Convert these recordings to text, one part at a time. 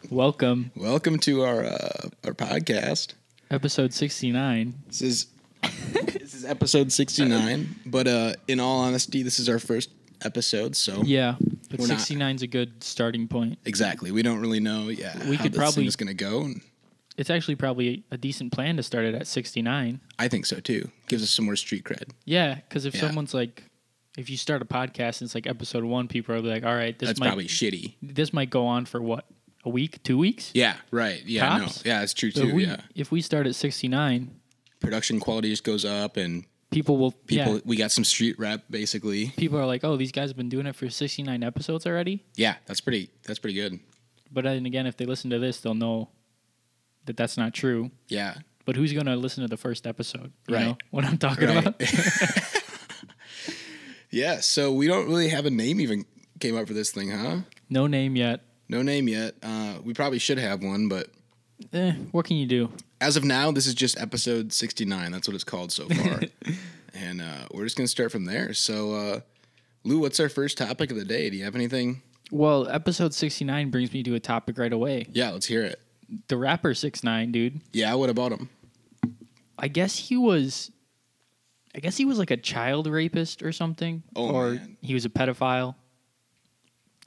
Welcome. Welcome to our podcast. Episode 69. This is episode 69, but in all honesty, this is our first episode, so Yeah, but 69 is a good starting point. Exactly. We don't really know We how could this probably- thing is going to go. It's actually probably a decent plan to start it at 69. I think so too. Gives us some more street cred. Yeah, because if Yeah. someone's like, if you start a podcast and it's like episode 1, people are like, all right, That's probably shitty. this might go on for what, a week, 2 weeks? Yeah, right. Yeah, Tops? no. Yeah, it's true So too. if we start at 69, Production quality just goes up and people we got some street rep basically. people are like, oh, these guys have been doing it for 69 episodes already? Yeah, that's pretty good. But then again, if they listen to this, they'll know that that's not true. Yeah. But who's going to listen to the first episode? You Right. know what I'm talking Right. about? Yeah, so we don't really have a name even came up for this thing, huh? No name yet. No name yet. We probably should have one, but What can you do? as of now, this is just episode 69. That's what it's called so far. And we're just going to start from there. So, Lou, what's our first topic of the day? Do you have anything? Well, episode 69 brings me to a topic right away. Yeah, let's hear it. The rapper 6ix9ine, dude. Yeah, what about him? I guess he was like a child rapist or something. Oh, or man. he was a pedophile.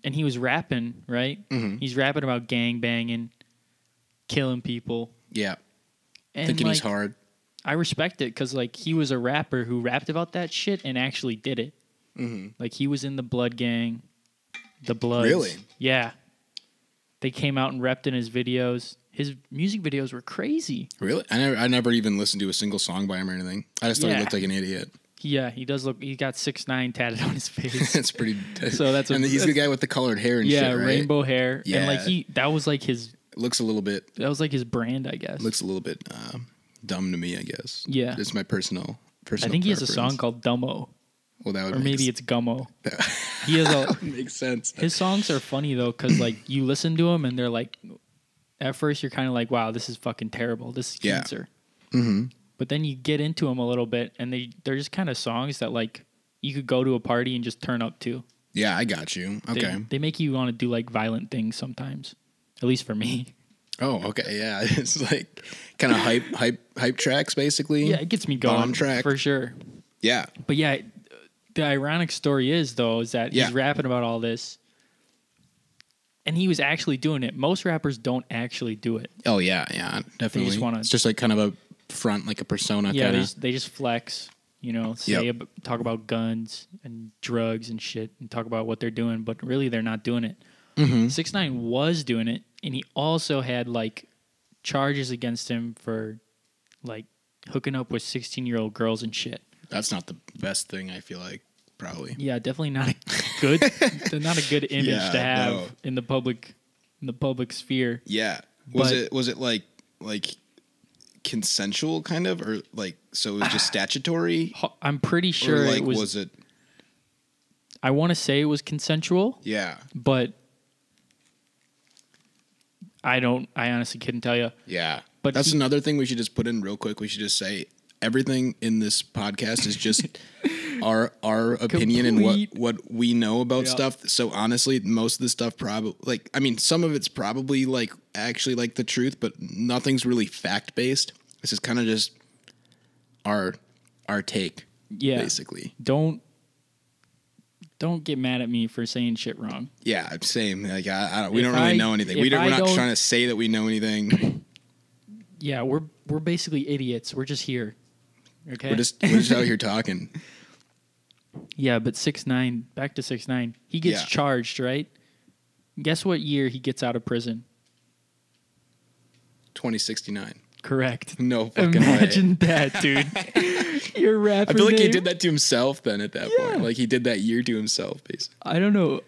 And he was rapping, right? Mm-hmm. He's rapping about gang banging, killing people. Yeah, And thinking he's like, hard. I respect it because like he was a rapper who rapped about that shit and actually did it. Mm-hmm. Like he was in the Blood gang, the Bloods. Really? Yeah. They came out and repped in his videos. His music videos were crazy. Really? I never even listened to a single song by him or anything. I just thought he Yeah. looked like an idiot. Yeah, he does look. He got 6ix9ine tatted on his face. It's pretty. So that's and he's the guy with the colored hair and yeah, shit, right? rainbow hair. Yeah. And like that was like his Looks a little bit. brand, I guess. Looks a little bit dumb to me, I guess. Yeah. It's my personal. I think he has a preference. song called Dumbo, Well, that would or make maybe it's Gummo. He has a. makes sense. His songs are funny though, because like you listen to them and they're like, at first you're kind of like, wow, this is fucking terrible. This is Yeah. cancer. Mm-hmm. But then you get into them a little bit, and they're just kind of songs that like you could go to a party and just turn up to. Yeah, I got you. Okay. They make you want to do like violent things sometimes, at least for me. Oh, okay. Yeah, it's like kind of hype tracks, basically. Yeah, it gets me going. Bomb track. For sure. Yeah. But yeah, the ironic story is though is that Yeah. he's rapping about all this, and he was actually doing it. Most rappers don't actually do it. Oh, yeah, definitely. wanna- It's just like kind of a front, like a persona Yeah, kind of. they just flex, you know, talk about guns and drugs and shit, and talk about what they're doing, but really they're not doing it. Mm-hmm. 6ix9ine was doing it, and he also had like charges against him for like hooking up with 16-year-old girls and shit. That's not the best thing, I feel like, probably. Yeah, definitely not a good, not a good image Yeah, to have no. in the public sphere. Yeah. But- Was it like consensual kind of, or like, so it was just statutory? I'm pretty sure Or like, it was it? I want to say it was consensual, Yeah. but I honestly couldn't tell you. Yeah. But That's another thing we should just put in real quick. We should just say everything in this podcast is just our opinion and what we know about stuff. So honestly, most of the stuff some of it's probably like actually like the truth, but nothing's really fact based. This is kind of just our take. Yeah. Basically. Don't get mad at me for saying shit wrong. Yeah, same. Like we If don't really I- know anything. if We're I not don't- trying to say that we know anything. Yeah, we're basically idiots. We're just here. Okay. We're just out here talking. Yeah, but 6ix9ine, back to 6ix9ine. He gets Yeah. charged, right? Guess what year he gets out of prison? 2069. Correct. No fucking Imagine way. that, dude. Your rapper I feel like he name? did that to himself then at that point. Like he did that year to himself, basically. I don't know.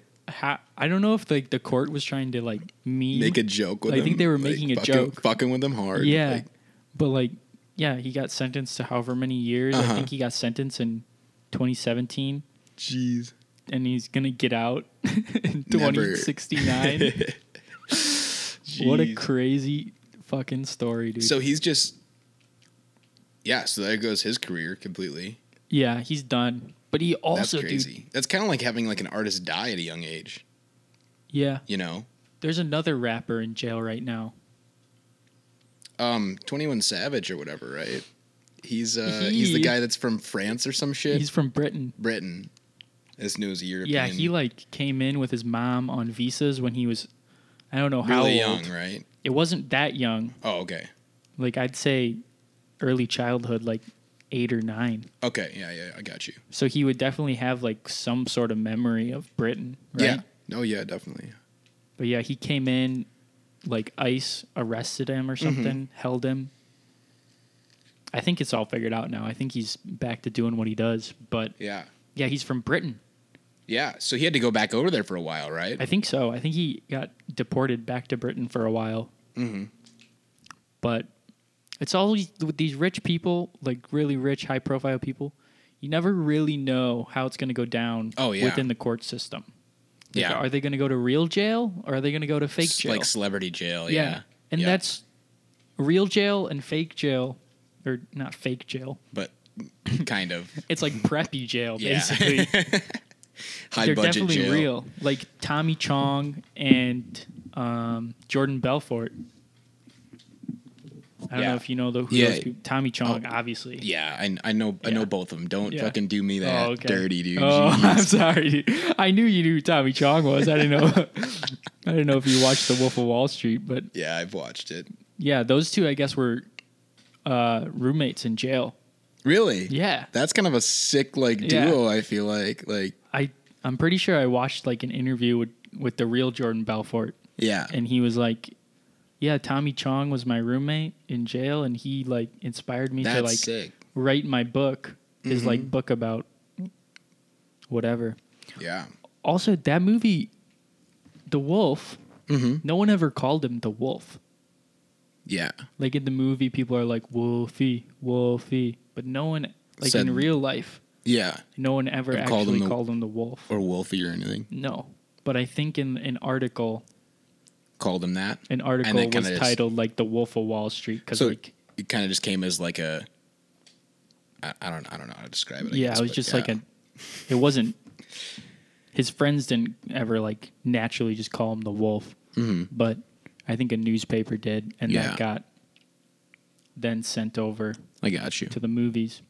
I don't know if like the court was trying to like Make a joke with him. I think they were making a joke. Fucking with him hard. Yeah. Like, But like, yeah, he got sentenced to however many years. I think he got sentenced in 2017. jeez. And he's going to get out in Never. 2069. What a Jeez. crazy fucking story, dude. So he's just... Yeah, so there goes his career completely. Yeah, he's done. But he also, That's crazy. dude. That's kind of like having like an artist die at a young age. Yeah. You know? There's another rapper in jail right now. 21 Savage or whatever, right? He's the guy that's from France or some shit. He's from Britain. As new as a European. Yeah, he like came in with his mom on visas when he was, I don't know how really old. Young, right? It wasn't that young. Oh, okay. Like I'd say early childhood, like 8 or 9. Okay, yeah, I got you. So he would definitely have like some sort of memory of Britain, right? Yeah. Oh, yeah, definitely. But yeah, he came in, like ICE arrested him or something, held him. I think it's all figured out now. I think he's back to doing what he does. But yeah, he's from Britain. Yeah, so he had to go back over there for a while, right? I think so. I think he got deported back to Britain for a while. Mm-hmm. But it's always with these rich people, like really rich, high-profile people, you never really know how it's going to go down within the court system. Like, are they going to go to real jail or are they going to go to fake jail? Like celebrity jail, yeah. And that's real jail and fake jail, or not fake jail. But kind of. It's like preppy jail, basically. They're definitely jail. Real. Like Tommy Chong and Jordan Belfort. I don't know if you know those people. Tommy Chong, obviously. Yeah, I know both of them. Don't fucking do me that dirty, dude. Oh, I'm sorry, dude. I knew you knew who Tommy Chong was. I didn't know. I didn't know if you watched The Wolf of Wall Street, but yeah, I've watched it. Yeah, those two, I guess, were roommates in jail. Really? Yeah. That's kind of a sick duo. I feel like I'm pretty sure I watched like an interview with the real Jordan Belfort. Yeah, and he was like, yeah, Tommy Chong was my roommate in jail, and he like inspired me to like write my book, his like book about whatever. Yeah. Also, that movie, The Wolf, no one ever called him The Wolf. Yeah. Like in the movie, people are like, Wolfie, Wolfie. But no one, like in real life, no one ever actually called him the Wolf. Or Wolfie or anything. No. But I think in an article... Called him that? An article was titled like The Wolf of Wall Street. So like, it kind of just came as like a... I don't know how to describe it. It was just like a... It wasn't... His friends didn't ever like naturally just call him the Wolf. Mm-hmm. But I think a newspaper did. And that got then sent over... I got you. To the movies.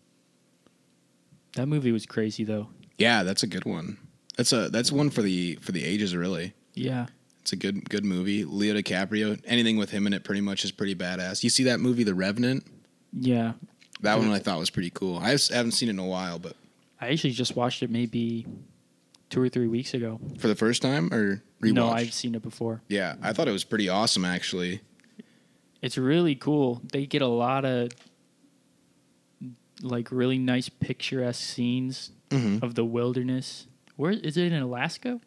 That movie was crazy though. Yeah, that's a good one. That's one for the ages, really. Yeah. It's a good movie. Leo DiCaprio, anything with him in it pretty much is pretty badass. You see that movie, The Revenant? Yeah. That one I thought was pretty cool. I haven't seen it in a while, but... I actually just watched it maybe 2 or 3 weeks ago. For the first time, or rewatched? No, I've seen it before. Yeah, I thought it was pretty awesome, actually. It's really cool. They get a lot of... like really nice picturesque scenes of the wilderness. Where is it in Alaska?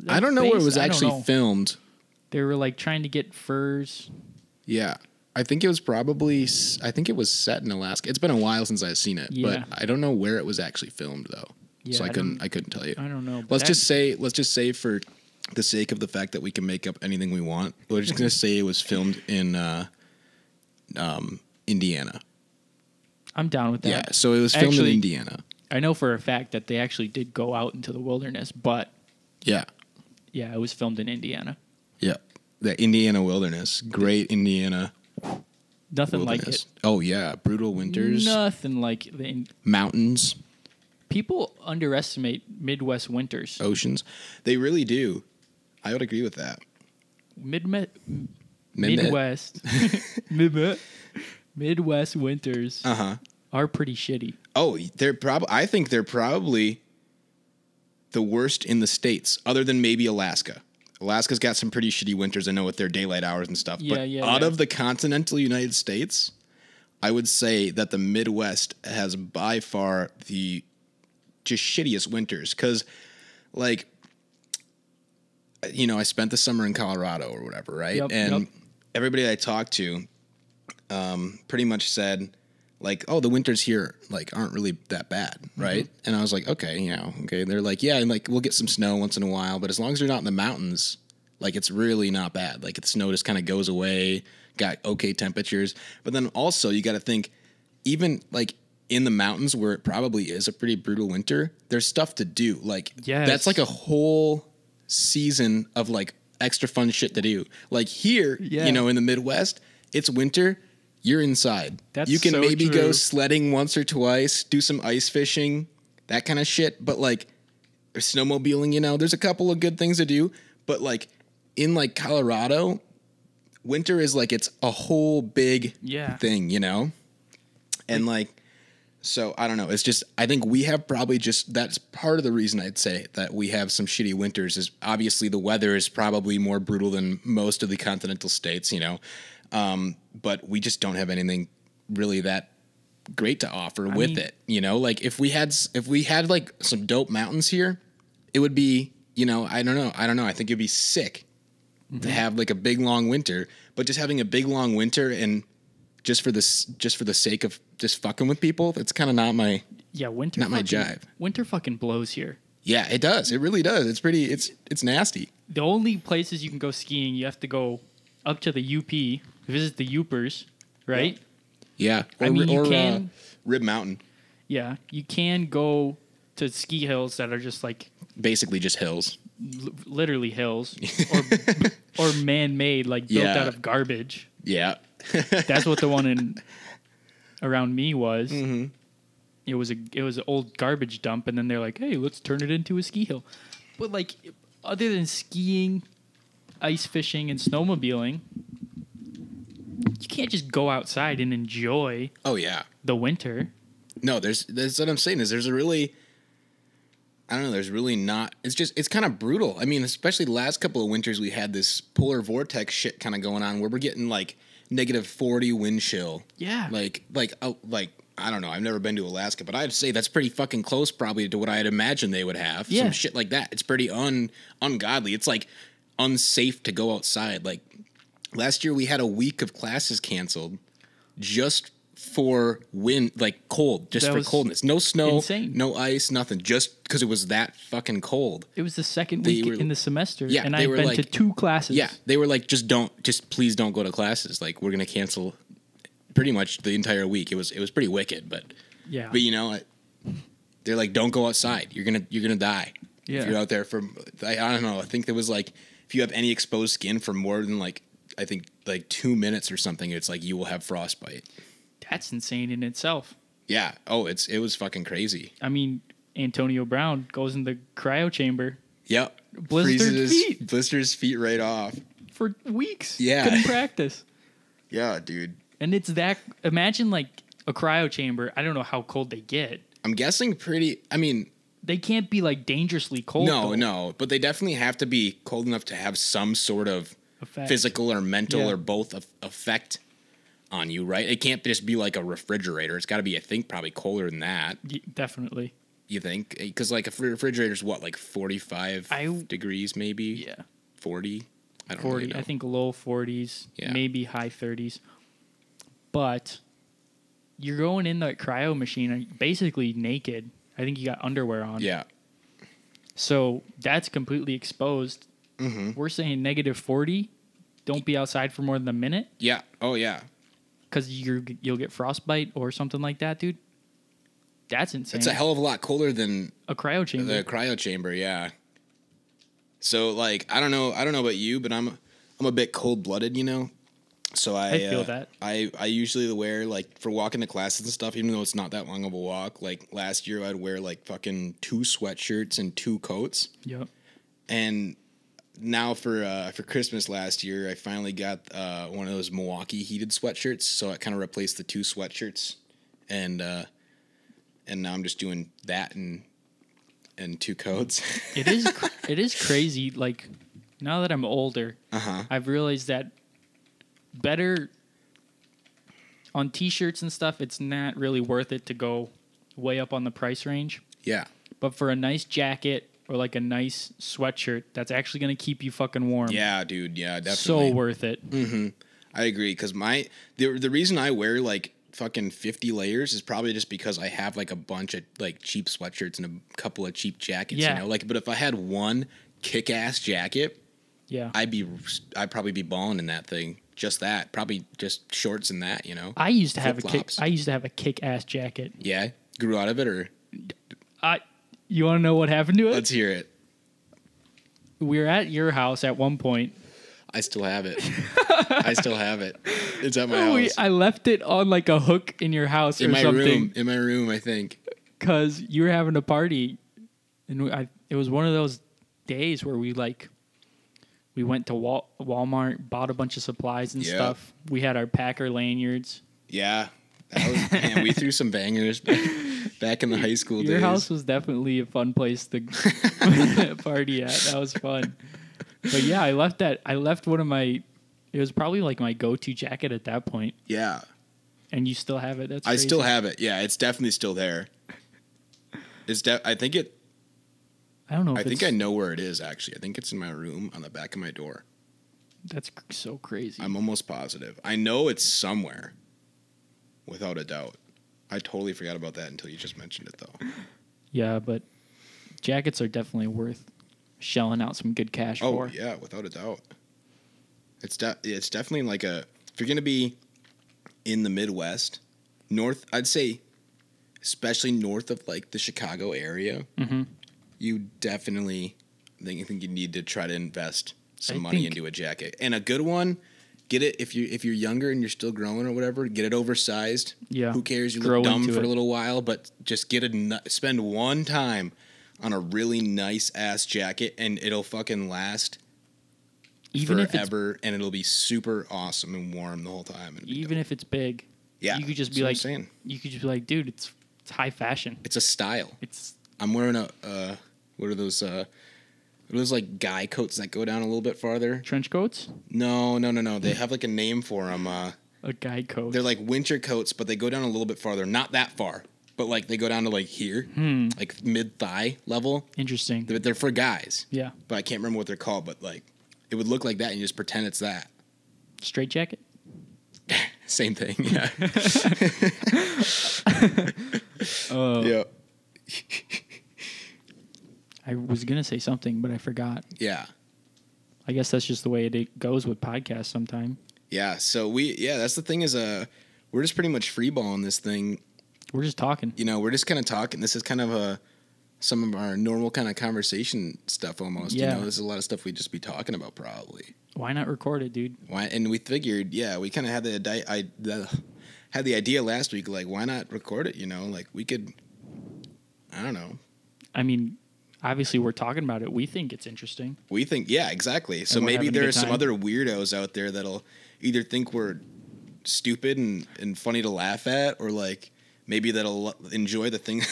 I don't know where it was actually filmed. They were like trying to get furs. Yeah. I think it was set in Alaska. It's been a while since I've seen it, but I don't know where it was actually filmed though. Yeah, so I couldn't tell you. I don't know. Let's just say for the sake of the fact that we can make up anything we want, we're just going to say it was filmed in Indiana. I'm down with that. Yeah, so it was filmed in Indiana. I know for a fact that they actually did go out into the wilderness, but yeah, it was filmed in Indiana. Yeah, the Indiana wilderness, great Indiana. Nothing wilderness. Like it. Oh yeah, brutal winters. Nothing like mountains. People underestimate Midwest winters. Oceans, they really do. I would agree with that. Midwest. Midwest winters are pretty shitty. Oh, I think they're probably the worst in the States, other than maybe Alaska. Alaska's got some pretty shitty winters, I know, with their daylight hours and stuff. But out of the continental United States, I would say that the Midwest has by far the just shittiest winters. Because, like, you know, I spent the summer in Colorado or whatever, right? And everybody I talked to pretty much said, like, oh, the winters here like aren't really that bad, right? And I was like, okay. They're like, yeah, and like we'll get some snow once in a while, but as long as you're not in the mountains, like it's really not bad. Like the snow just kind of goes away, got okay temperatures. But then also you got to think, even like in the mountains where it probably is a pretty brutal winter, there's stuff to do. Like that's like a whole season of like extra fun shit to do. Like here, you know, in the Midwest, it's winter. You're inside. You can maybe go sledding once or twice, do some ice fishing, that kind of shit. But like snowmobiling, you know, there's a couple of good things to do. But like in like Colorado, winter is like it's a whole big thing, you know? And like, so I don't know. It's just, I think we have probably just, that's part of the reason I'd say that we have some shitty winters is obviously the weather is probably more brutal than most of the continental states, you know? But we just don't have anything really that great to offer with it, you know? Like if we had like some dope mountains here, it would be, you know, I don't know. I think it'd be sick to have like a big long winter, but just having a big long winter and just for the sake of just fucking with people, that's kind of not my winter. Not my jive. Winter fucking blows here. Yeah, it does. It really does. It's pretty. It's nasty. The only places you can go skiing, you have to go up to the UP, visit the Upers, right? Yeah. I mean, you can Rib Mountain. Yeah, you can go to ski hills that are just like basically just hills, literally hills, or man-made, like built out of garbage. Yeah. That's what the one around me was. Mm-hmm. It was an old garbage dump, and then they're like, "Hey, let's turn it into a ski hill." But like, other than skiing, ice fishing, and snowmobiling, you can't just go outside and enjoy. Oh yeah, the winter. No, that's what I'm saying. There's really not. It's kind of brutal. I mean, especially the last couple of winters, we had this polar vortex shit kind of going on where we're getting like -40 wind chill. Yeah. Like I don't know. I've never been to Alaska, but I'd say that's pretty fucking close probably to what I'd imagine they would have. Yeah. Some shit like that. It's pretty ungodly. It's like unsafe to go outside. Like last year we had a week of classes canceled just for wind, like cold, just for coldness. No snow, no ice, nothing. Just because it was that fucking cold. It was the second week in the semester, and I've been to 2 classes. Yeah, they were like, please don't go to classes. Like we're gonna cancel pretty much the entire week. It was pretty wicked, but you know, they're like, don't go outside. You're gonna die if you're out there for. I don't know. I think there was like, if you have any exposed skin for more than like, I think like 2 minutes or something, it's like you will have frostbite. That's insane in itself. Yeah. Oh, it was fucking crazy. I mean, Antonio Brown goes in the cryo chamber. Yep. Blisters his feet right off. For weeks. Yeah. Couldn't practice. Yeah, dude. And it's that, imagine like a cryo chamber. I don't know how cold they get. I'm guessing they can't be like dangerously cold. No. But they definitely have to be cold enough to have some sort of physical or mental or both effect on you, right? It can't just be like a refrigerator. It's got to be, I think, probably colder than that. Definitely. You think? Because like a refrigerator's what, like 45 degrees maybe? Yeah. 40? I don't 40. Really know. I think low 40s, maybe high 30s. But you're going in the cryo machine basically naked. I think you got underwear on. Yeah. So that's completely exposed. Mm-hmm. We're saying -40. Don't be outside for more than a minute. Yeah. Oh, yeah. Because you'll get frostbite or something like that, dude. That's insane. It's a hell of a lot colder than a cryo chamber. The cryo chamber, yeah. So like, I don't know about you, but I'm a bit cold blooded, you know. So I feel that. I usually wear like for walking to classes and stuff, even though it's not that long of a walk. Like last year, I'd wear like fucking 2 sweatshirts and 2 coats. Yep. And now for Christmas last year, I finally got one of those Milwaukee heated sweatshirts, so it kind of replaced the 2 sweatshirts, and now I'm just doing that and 2 coats. It is crazy. Like now that I'm older, I've realized that better on t-shirts and stuff, it's not really worth it to go way up on the price range. Yeah, but for a nice jacket or like a nice sweatshirt that's actually going to keep you fucking warm. Yeah, dude. Yeah, definitely. So worth it. Mm-hmm. I agree. Because the reason I wear like fucking 50 layers is probably just because I have like a bunch of like cheap sweatshirts and a couple of cheap jackets. Yeah. You know, like, but if I had one kick-ass jacket, I'd probably be balling in that thing. Just that, probably just shorts and that. You know. I used to have a kick-ass jacket. Yeah, grew out of it or. You want to know what happened to it? Let's hear it. we were at your house at one point. I still have it. It's at my house. I left it on like a hook in your house or something. In my room, I think. Because you were having a party, and it was one of those days where we went to Walmart, bought a bunch of supplies and stuff. We had our Packer lanyards. Yeah. Man, we threw some bangers back in the high school days. Your house was definitely a fun place to party at. That was fun. But yeah, I left one of my, it was probably like my go-to jacket at that point. Yeah. And you still have it? That's crazy. I still have it. Yeah, it's definitely still there. I don't know. I think I know where it is, actually. I think it's in my room on the back of my door. That's so crazy. I'm almost positive. I know it's somewhere, without a doubt. I totally forgot about that until you just mentioned it, though. Yeah, but jackets are definitely worth shelling out some good cash for. Oh, yeah, without a doubt. It's definitely like if you're going to be in the Midwest, I'd say, especially north of like the Chicago area, you definitely think you need to try to invest some money into a jacket. And a good one, get it if you're younger and you're still growing or whatever, get it oversized. Yeah. Who cares? You look dumb for a little while, but just spend one time on a really nice ass jacket and it'll fucking last forever, and it'll be super awesome and warm the whole time. Even if it's big. Yeah. You could just be like, dude, it's high fashion. It's a style. I'm wearing what are those like guy coats that go down a little bit farther? Trench coats? No. They have like a name for them. A guy coat. They're like winter coats, but they go down a little bit farther. Not that far, but like they go down to like here, like mid-thigh level. Interesting. They're for guys. Yeah. But I can't remember what they're called, but like it would look like that and you just pretend it's that. Straight jacket? Same thing, yeah. Yeah. I was going to say something, but I forgot. Yeah. I guess that's just the way it goes with podcasts sometime. Yeah, so that's the thing is we're just pretty much freeballing this thing. We're just talking. We're just kind of talking. This is kind of some of our normal kind of conversation stuff almost. Yeah. This is a lot of stuff we'd just be talking about probably. Why not record it, dude? And we figured, we kind of had the idea last week, like, why not record it, Like, we could, I don't know. I mean, obviously we're talking about it. We think it's interesting. We think, yeah, exactly. So maybe there are some other weirdos out there that'll either think we're stupid and funny to laugh at, or, like, maybe that'll enjoy the thing,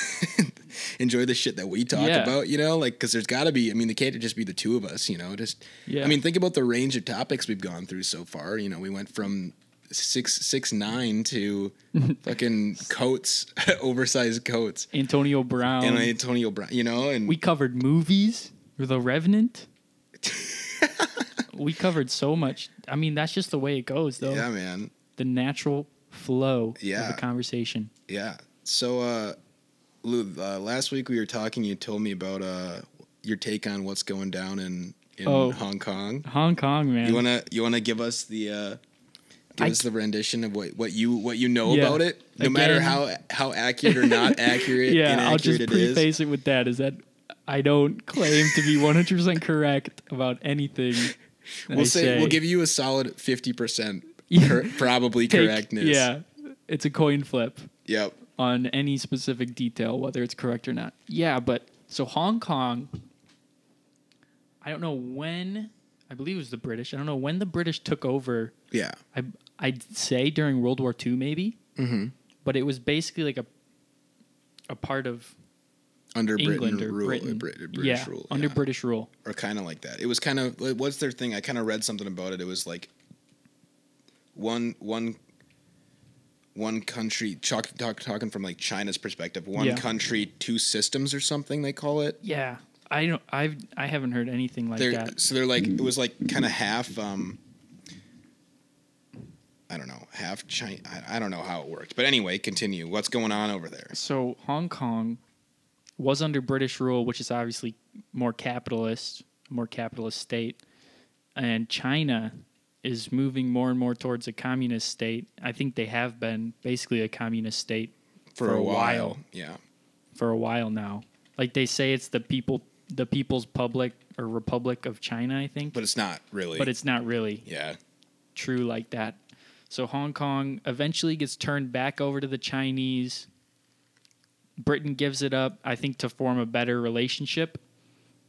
enjoy the shit that we talk about, like, because there's got to be, I mean, it can't just be the two of us, I mean, think about the range of topics we've gone through so far. We went from 6'9" to fucking coats, oversized coats. Antonio Brown, and we covered movies, The Revenant. We covered so much. I mean, that's just the way it goes, though. Yeah, man. The natural flow of the conversation. Yeah. So, Lou, last week we were talking. You told me about your take on what's going down in Hong Kong. Hong Kong, man. You wanna give us the rendition of what you know about it, no matter how accurate or not accurate. Yeah, I'll just preface it with that. Is that I don't claim to be 100% correct about anything. We'll give you a solid 50%. Probably correctness. Yeah, it's a coin flip. Yep. On any specific detail, whether it's correct or not. Yeah, but so Hong Kong, I don't know when, I believe it was the British. I don't know when the British took over. Yeah. I'd say during World War II maybe. Mm-hmm. But it was basically like a part of under England Britain or rule, Britain. British rule. Under British rule. Or kind of like that. It was kind of, what's their thing? I kind of read something about it. It was like one country, talking from like China's perspective, one country, two systems or something they call it. Yeah. I haven't heard anything like that. So they're like, it was like kind of half, I don't know, half China. I don't know how it worked. But anyway, continue. What's going on over there? So Hong Kong was under British rule, which is obviously more capitalist state. And China is moving more and more towards a communist state. I think they have been basically a communist state for a while. Yeah. For a while now. Like they say it's the people's or Republic of China, I think. But it's not really. Yeah. True like that. So Hong Kong eventually gets turned back over to the Chinese. Britain gives it up, I think, to form a better relationship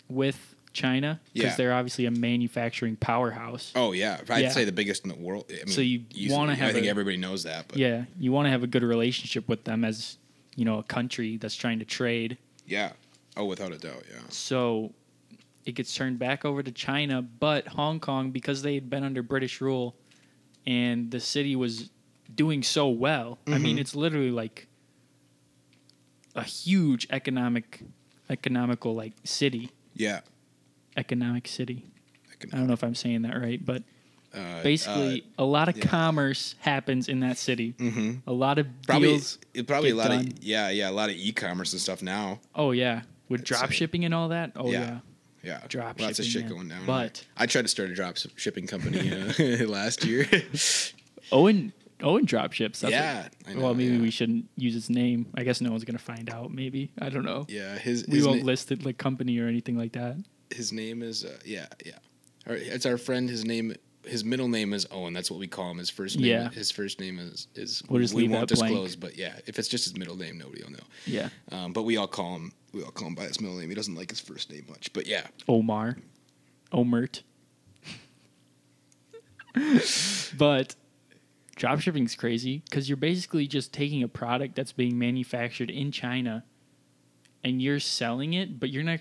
with China because they're obviously a manufacturing powerhouse. Oh, yeah. I'd say the biggest in the world. I mean, so you want to have I think everybody knows that. But. Yeah, you want to have a good relationship with them as, a country that's trying to trade. Yeah. Oh, without a doubt, yeah. So it gets turned back over to China, but Hong Kong, because they had been under British rule and the city was doing so well, I mean, it's literally like a huge economical like city. Yeah. Economic city. I don't know if I'm saying that right, but basically a lot of commerce happens in that city. A lot of deals probably a lot done. of a lot of e-commerce and stuff now. Oh yeah, with drop shipping and all that. Oh yeah. Yeah, drop lots of shit shipping, going down. But I tried to start a drop shipping company last year. Owen drop ships. I know, well, maybe we shouldn't use his name. I guess no one's gonna find out. Maybe I don't know. Yeah, we won't list it like company or anything like that. His name is it's our friend. His middle name is Owen. That's what we call him. His first name. His first name is. We'll just leave won't that disclose, blank. but if it's just his middle name, nobody will know. Yeah. But we all call him by his middle name. He doesn't like his first name much, but yeah. Omert. But dropshipping's crazy because you're basically just taking a product that's being manufactured in China and you're selling it, but you're not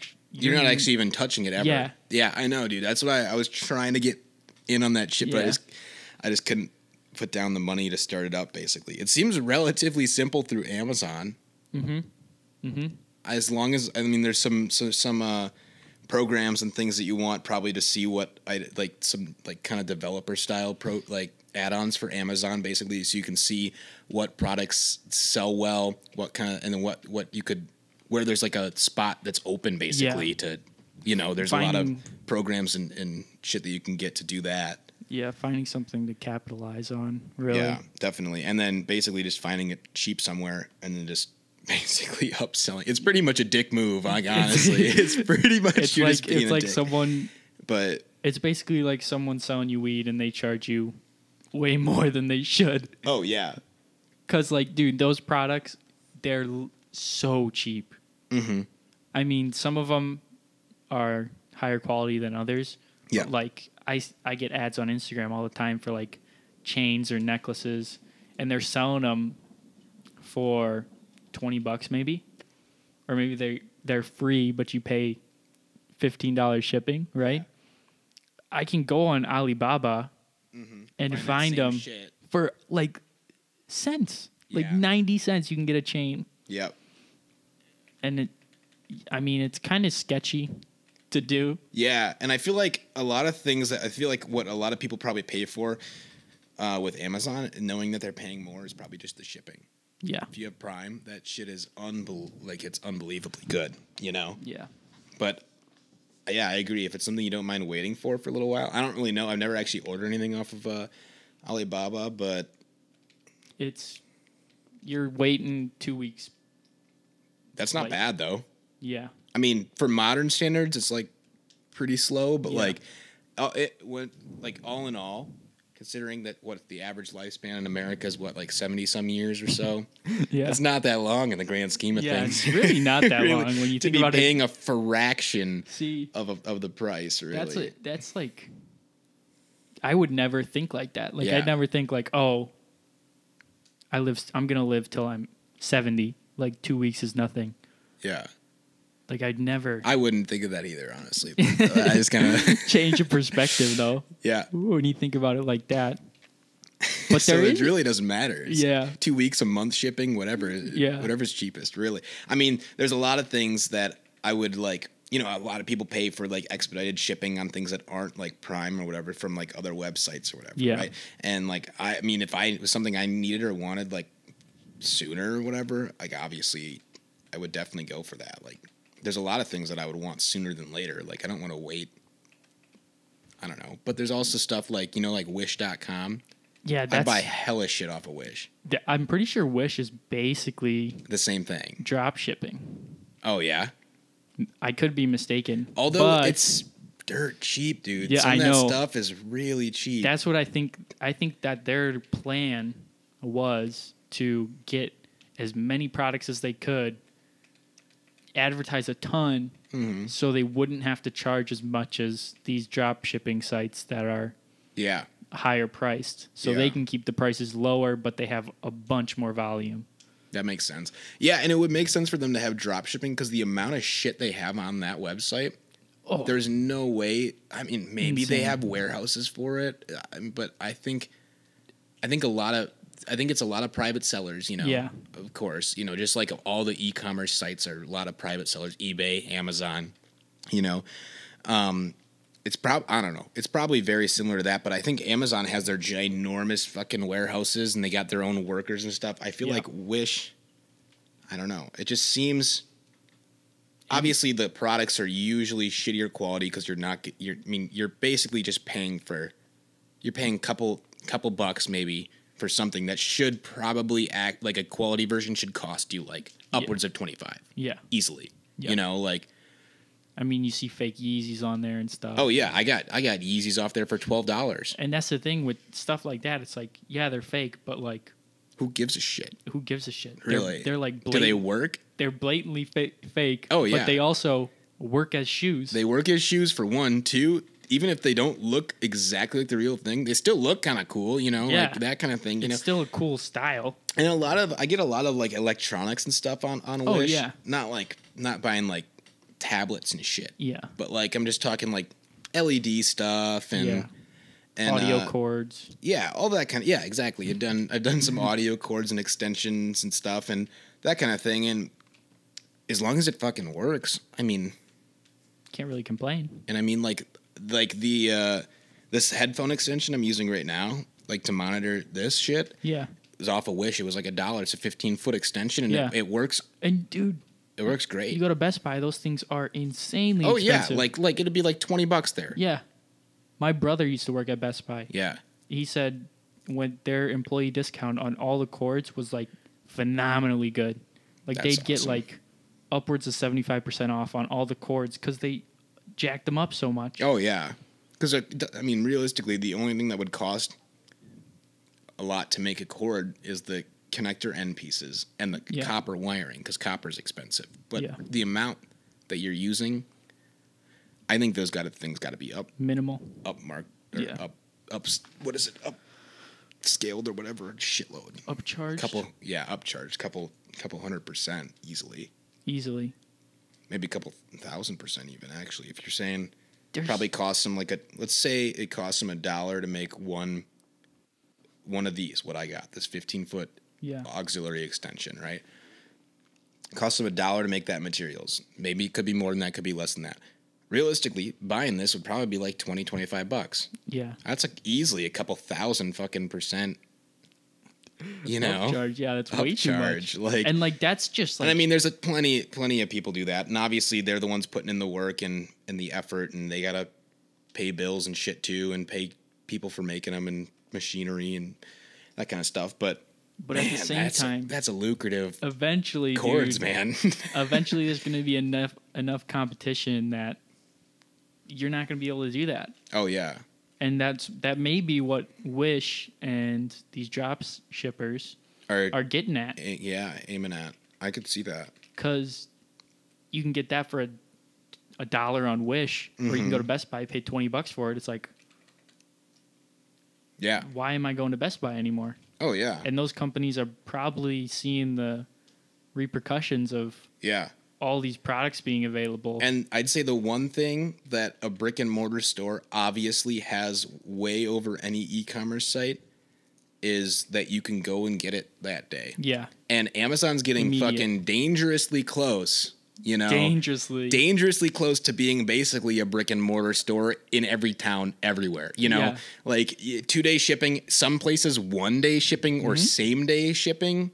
actually even touching it ever. Yeah, I know, dude. That's what I was trying to get in on that shit, but I just couldn't put down the money to start it up. Basically, it seems relatively simple through Amazon. As long as there's some programs and things that you want probably to see what I like, some like kind of developer style add-ons for Amazon, basically, so you can see what products sell well, what kind of, and then what you could, where there's like a spot that's open basically to, there's a lot of programs and shit that you can get to do that. Yeah, finding something to capitalize on, really. Yeah, definitely. And then basically just finding it cheap somewhere and then just basically upselling. It's pretty much a dick move, honestly. It's pretty much it's you're like, just being it's a like dick. someone, but it's basically like someone selling you weed and they charge you way more than they should. Oh, yeah. Because, like, dude, those products, they're so cheap. I mean, some of them are higher quality than others. Yeah. But, like, I get ads on Instagram all the time for, like, chains or necklaces, and they're selling them for $20 maybe. Or maybe they're free, but you pay $15 shipping, right? Yeah. I can go on Alibaba and find them for like cents, like 90 cents. You can get a chain. Yep. And it's kind of sketchy to do. Yeah, and I feel like a lot of things what a lot of people probably pay for with Amazon, knowing that they're paying more, is probably just the shipping. Yeah. If you have Prime, that shit is it's unbelievably good, Yeah. But yeah, I agree. If it's something you don't mind waiting for a little while, I don't really know. I've never actually ordered anything off of Alibaba, but you're waiting 2 weeks. That's not bad though. Yeah. I mean, for modern standards, it's like pretty slow, but all in all, considering that the average lifespan in America is 70 some years or so. Yeah. It's not that long in the grand scheme of things. It's really not that long when you think about it. To be paying a fraction of the price, really. That's like, I would never think like that. Like, I'd never think like, oh, I'm going to live till I'm 70. Like 2 weeks is nothing. Yeah. Like I wouldn't think of that either, honestly. I just kind of change your perspective, though. Yeah. When you think about it like that. But so it really doesn't matter. It's 2 weeks, a month shipping, whatever. Yeah. Whatever's cheapest, really. I mean, there's a lot of things that I would like. A lot of people pay for like expedited shipping on things that aren't like Prime or whatever from like other websites or whatever. Yeah. Right. And like if it was something I needed or wanted like sooner or whatever, like obviously I would definitely go for that. Like there's a lot of things that I would want sooner than later. Like I don't want to wait. I don't know. But there's also stuff like, like Wish.com. Yeah, I'd buy hella shit off of Wish. I'm pretty sure Wish is basically the same thing. Drop shipping. Oh yeah. I could be mistaken. Although it's dirt cheap, dude. Yeah, Some I of know. that stuff is really cheap. That's what I think. I think that their plan was to get as many products as they could, advertise a ton, so they wouldn't have to charge as much as these drop shipping sites that are higher priced. So they can keep the prices lower, but they have a bunch more volume. That makes sense. Yeah, and it would make sense for them to have drop shipping because the amount of shit they have on that website, there's no way. I mean, maybe they have warehouses for it, but I think it's a lot of private sellers, you know. Yeah. Of course, you know, just like all the e-commerce sites are a lot of private sellers, eBay, Amazon, you know. I don't know. It's probably very similar to that, but I think Amazon has their ginormous fucking warehouses and they got their own workers and stuff. I feel like Wish, I don't know. It just seems obviously the products are usually shittier quality because you're basically just paying a couple bucks maybe for something that should probably act like a quality version should cost you like upwards of 25. Yeah. Easily. Yep. You know, like I mean, you see fake Yeezys on there and stuff. Oh yeah, I got Yeezys off there for $12. And that's the thing with stuff like that. It's like, yeah, they're fake, but like, who gives a shit? Who gives a shit? Really? They're like, do they work? They're blatantly fake. Oh yeah, but they also work as shoes. They work as shoes for one, two. Even if they don't look exactly like the real thing, they still look kind of cool, you know, like that kind of thing. You know, still a cool style. And I get a lot of like electronics and stuff on Wish. Oh yeah, not buying like tablets and shit. Yeah. But like I'm just talking like LED stuff and audio cords. Yeah, all that kind of exactly. I've done some audio cords and extensions and stuff and that kind of thing, and as long as it fucking works, I mean, can't really complain. And I mean like the this headphone extension I'm using right now, like to monitor this shit. Yeah. It was off of Wish. It was like $1. It's a 15-foot extension and it works. And dude, it works great. You go to Best Buy, those things are insanely expensive. Oh yeah, like it'd be like $20 there. Yeah. My brother used to work at Best Buy. Yeah. He said when their employee discount on all the cords was like phenomenally good. Like they'd get like upwards of 75% off on all the cords because they jacked them up so much. Oh yeah. Because I mean, realistically, the only thing that would cost a lot to make a cord is the connector end pieces and the copper wiring, because copper is expensive. But the amount that you're using, I think those things got to be minimal, up what is it, up scaled or whatever, shitload, upcharged, upcharged, couple 100% easily, maybe a couple 1,000% even. Actually, if you're saying probably costs them let's say it costs them $1 to make one of these. What I got, this 15-foot auxiliary extension, right? It costs them $1 to make that materials. Maybe it could be more than that, could be less than that. Realistically, buying this would probably be like $20-25. Yeah. That's like easily a couple thousand fucking %. You know? Upcharge, that's way too much. And like that's just like, and I mean there's plenty of people do that. And obviously they're the ones putting in the work and the effort, and they gotta pay bills and shit too, and pay people for making them and machinery and that kind of stuff. But at the same time, that's a lucrative eventually cords, man. Eventually there's going to be enough competition that you're not going to be able to do that. Oh yeah. And that may be what Wish and these drop shippers are getting at. Aiming at. I could see that. Because you can get that for $1 on Wish, or you can go to Best Buy, pay $20 for it. It's like, why am I going to Best Buy anymore? Oh, yeah. And those companies are probably seeing the repercussions of all these products being available. And I'd say the one thing that a brick and mortar store obviously has way over any e-commerce site is that you can go and get it that day. Yeah. And Amazon's getting fucking dangerously close. You know, dangerously close to being basically a brick and mortar store in every town, everywhere. You know, like 2-day shipping, some places 1-day shipping or same day shipping.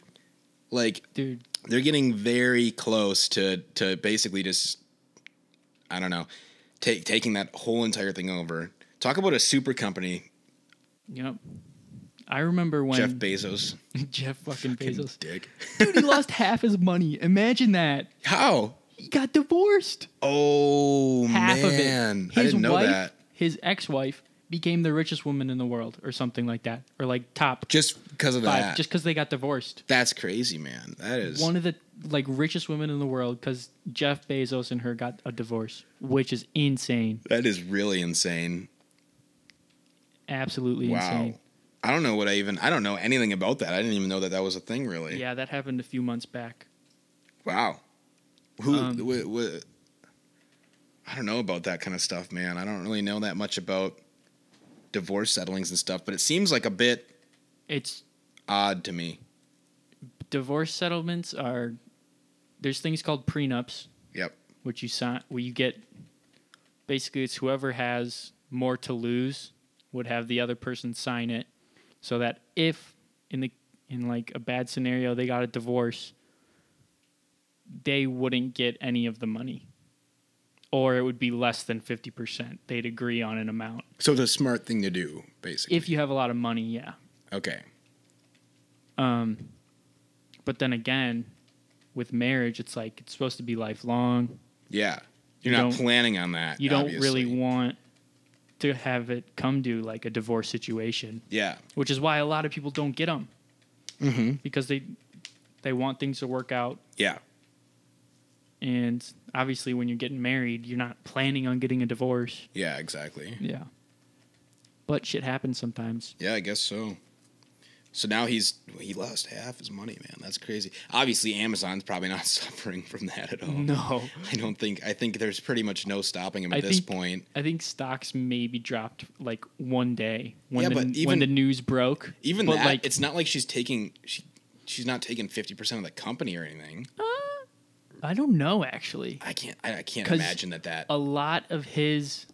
Like, dude, they're getting very close to basically just, I don't know, taking that whole entire thing over. Talk about a super company. Yep. I remember when Jeff Bezos. Jeff fucking Bezos. Dick. Dude, he lost half his money. Imagine that. How? He got divorced. Oh, Half man. of it. I didn't know that. His ex-wife became the richest woman in the world or something like that. Or like top. Just because of 5, that. just because they got divorced. That's crazy, man. That is. One of the like richest women in the world because Jeff Bezos and her got a divorce, which is insane. That is really insane. Absolutely insane. I don't know I don't know anything about that. I didn't even know that was a thing, really. Yeah, that happened a few months back. Wow. I don't know about that kind of stuff, man. I don't really know that much about divorce settlings and stuff, but it seems like a bit it's odd to me. Divorce settlements there's things called prenups. Yep. Which you sign where you get basically it's whoever has more to lose would have the other person sign it so that if in like a bad scenario they got a divorce, they wouldn't get any of the money. Or it would be less than 50%. They'd agree on an amount. So it's a smart thing to do, basically. If you have a lot of money, yeah. Okay. But then again, with marriage, it's like it's supposed to be lifelong. Yeah. You're not planning on that. You don't really want to have it come to like a divorce situation. Yeah. Which is why a lot of people don't get them. Mm-hmm. Because they want things to work out. Yeah. And obviously when you're getting married, you're not planning on getting a divorce. Yeah, exactly. Yeah. But shit happens sometimes. Yeah, I guess so. So now he lost half his money, man. That's crazy. Obviously, Amazon's probably not suffering from that at all. No. I think there's pretty much no stopping him at this point. I think stocks maybe dropped like one day when when the news broke. Even that, like, it's not like she's not taking 50% of the company or anything. I don't know, actually. I can't imagine that a lot of his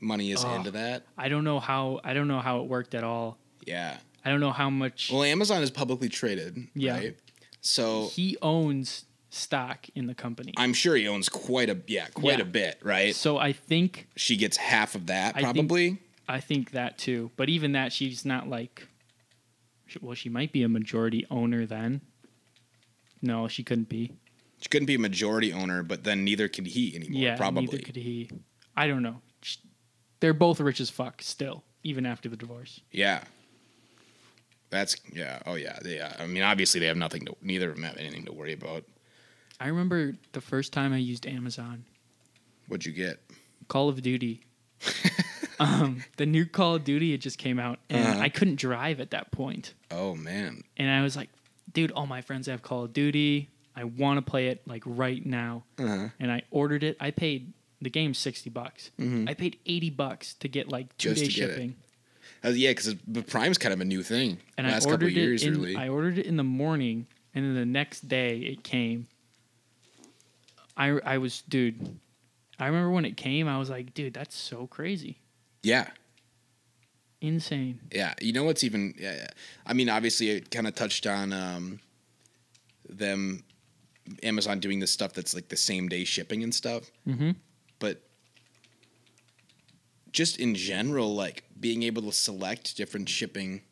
money is into that. I don't know how it worked at all. Yeah. I don't know how much. Well, Amazon is publicly traded, right? So he owns stock in the company. I'm sure he owns quite a bit, right? So I think she gets half of that, probably. I think that too. But even that, she's not like. Well, she might be a majority owner then. No, she couldn't be. She couldn't be a majority owner, but then neither could he anymore. Yeah, probably. Neither could he. I don't know. They're both rich as fuck still, even after the divorce. Yeah. Oh yeah. I mean, obviously they have neither of them have anything to worry about. I remember the first time I used Amazon. What'd you get? Call of Duty. The new Call of Duty, it just came out, and I couldn't drive at that point. Oh, man. And I was like, dude, all my friends have Call of Duty. I want to play it like right now. And I ordered it. I paid the game $60. I paid $80 to get like 2-day shipping. Yeah, because the Prime's kind of a new thing. And last couple of years, really. I ordered it in the morning, and then the next day it came. I remember when it came, I was like, dude, that's so crazy. Yeah. Insane. Yeah. You know what's even... Yeah. I mean, obviously, it kind of touched on Amazon doing this stuff that's like the same day shipping and stuff. Mm-hmm. But just in general, like being able to select different shipping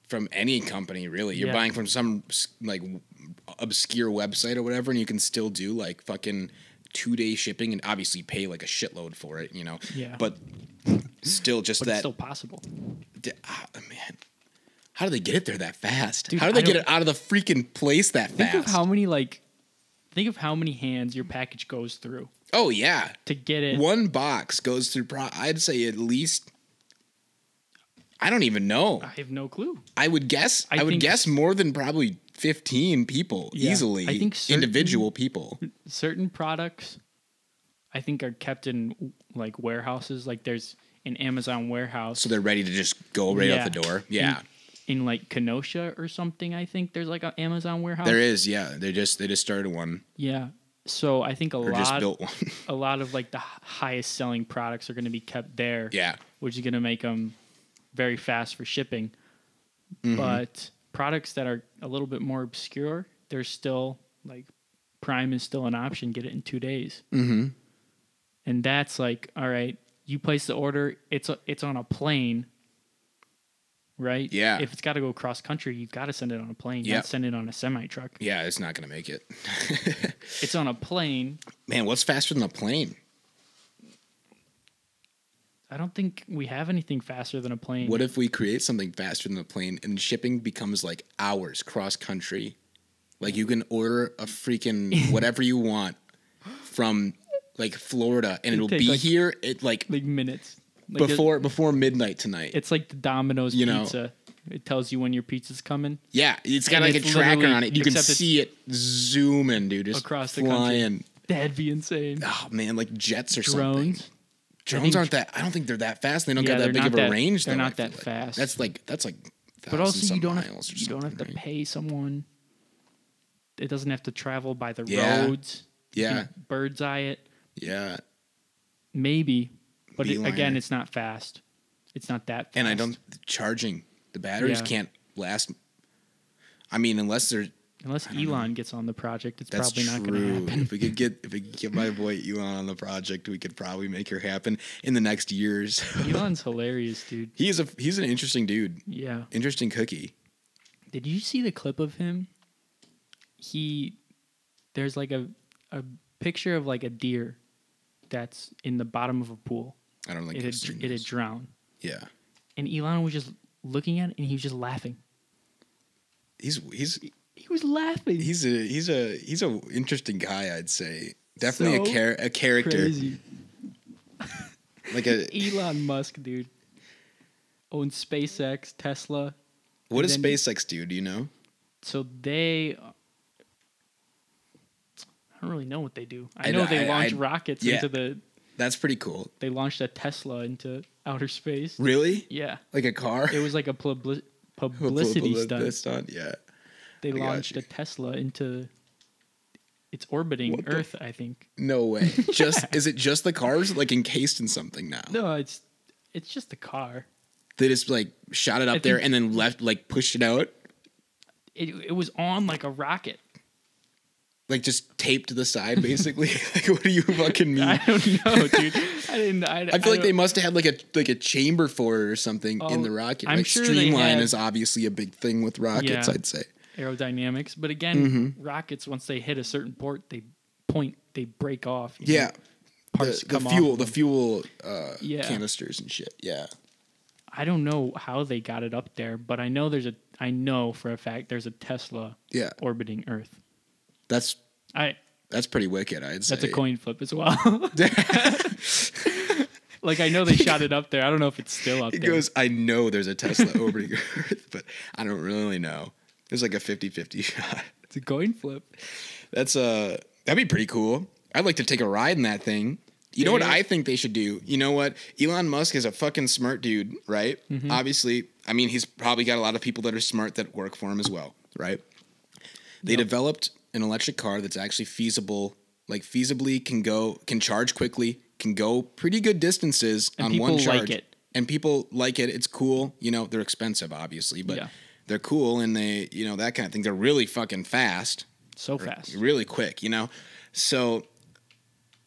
from any company, really. You're buying from some like obscure website or whatever, and you can still do like fucking 2-day shipping and obviously pay like a shitload for it, you know? Yeah. But still just it's still possible. Man. How do they get it there that fast? Dude, how do they get it out of the freaking place that fast? Think of how many hands your package goes through. Oh, yeah. To get it. One box goes through, I'd say at least, I don't even know. I have no clue. I would guess more than probably 15 people easily. I think individual people. Certain products, I think, are kept in like warehouses. Like there's an Amazon warehouse. So they're ready to just go right out the door. Yeah. In like Kenosha or something, I think there's like an Amazon warehouse. There is, yeah. They just started one. Yeah. So I think just built one. A lot of like the highest selling products are going to be kept there. Yeah. Which is going to make them very fast for shipping. Mm-hmm. But products that are a little bit more obscure, they're still like Prime is still an option. Get it in 2 days. Mm-hmm. And that's like, all right, you place the order. It's on a plane. right? Yeah. If it's got to go cross country, you've got to send it on a plane. Not send it on a semi truck. Yeah, it's not going to make it. It's on a plane. Man, what's faster than a plane? I don't think we have anything faster than a plane. What if we create something faster than a plane and shipping becomes like hours cross country? Like you can order a freaking whatever you want from like Florida and it'll be like, here at like minutes. Like before midnight tonight. It's like the Domino's pizza. It tells you when your pizza's coming. Yeah, it's got like a tracker on it. You can see it zooming, dude, just across the country. That'd be insane. Oh man, like jets or something. Drones aren't that. I don't think they're that fast. They don't got that big of a range. They're not that fast. That's like. But also, you don't have to pay someone. It doesn't have to travel by the roads. Yeah. Bird's eye it. Yeah. Maybe, but again, it's not fast. It's not that fast. And charging the batteries can't last. I mean, unless Elon gets on the project, it's probably not going to happen. If we could get my boy Elon on the project, we could probably make her happen in the next years. Elon's hilarious, dude. He's an interesting dude. Yeah. Interesting cookie. Did you see the clip of him? There's like a picture of like a deer that's in the bottom of a pool. I don't think it had drowned. Yeah. And Elon was just looking at it and he was just laughing. He was laughing. He's a interesting guy, I'd say. Definitely a character. Crazy. Like Elon Musk, dude. Owns SpaceX, Tesla. What does SpaceX do? Do you know? So I don't really know what they do. I know they launch rockets into the. That's pretty cool. They launched a Tesla into outer space. Really? Yeah. Like a car? It was like a publicity stunt. Yeah. They launched a Tesla into. It's orbiting Earth, I think. No way. Is it just the cars like encased in something now? No, it's just the car. They just like shot it up there and then pushed it out. It was on like a rocket. Like just taped to the side, basically. Like, what do you fucking mean? I don't know, dude. I feel like they must have had like a chamber for it or something in the rocket. I'm like sure streamline is obviously a big thing with rockets. I'd say aerodynamics, but again, rockets once they hit a certain port, they break off. Yeah, parts the fuel canisters and shit. Yeah, I don't know how they got it up there, but I know for a fact there's a Tesla orbiting Earth. That's pretty wicked, I'd say. That's a coin flip as well. Like, I know they shot it up there. I don't know if it's still up there. He goes, I know there's a Tesla orbiting Earth, but I don't really know. There's like a 50-50 shot. It's a coin flip. That'd be pretty cool. I'd like to take a ride in that thing. You know what I think they should do? You know what? Elon Musk is a fucking smart dude, right? Mm-hmm. Obviously, I mean, he's probably got a lot of people that are smart that work for him as well, right? They developed an electric car that's actually feasible, like feasibly can charge quickly, can go pretty good distances on one charge. Like it. And people like it. It's cool. You know, they're expensive, obviously, but they're cool and they, that kind of thing. They're really fucking fast. So fast. Really quick, So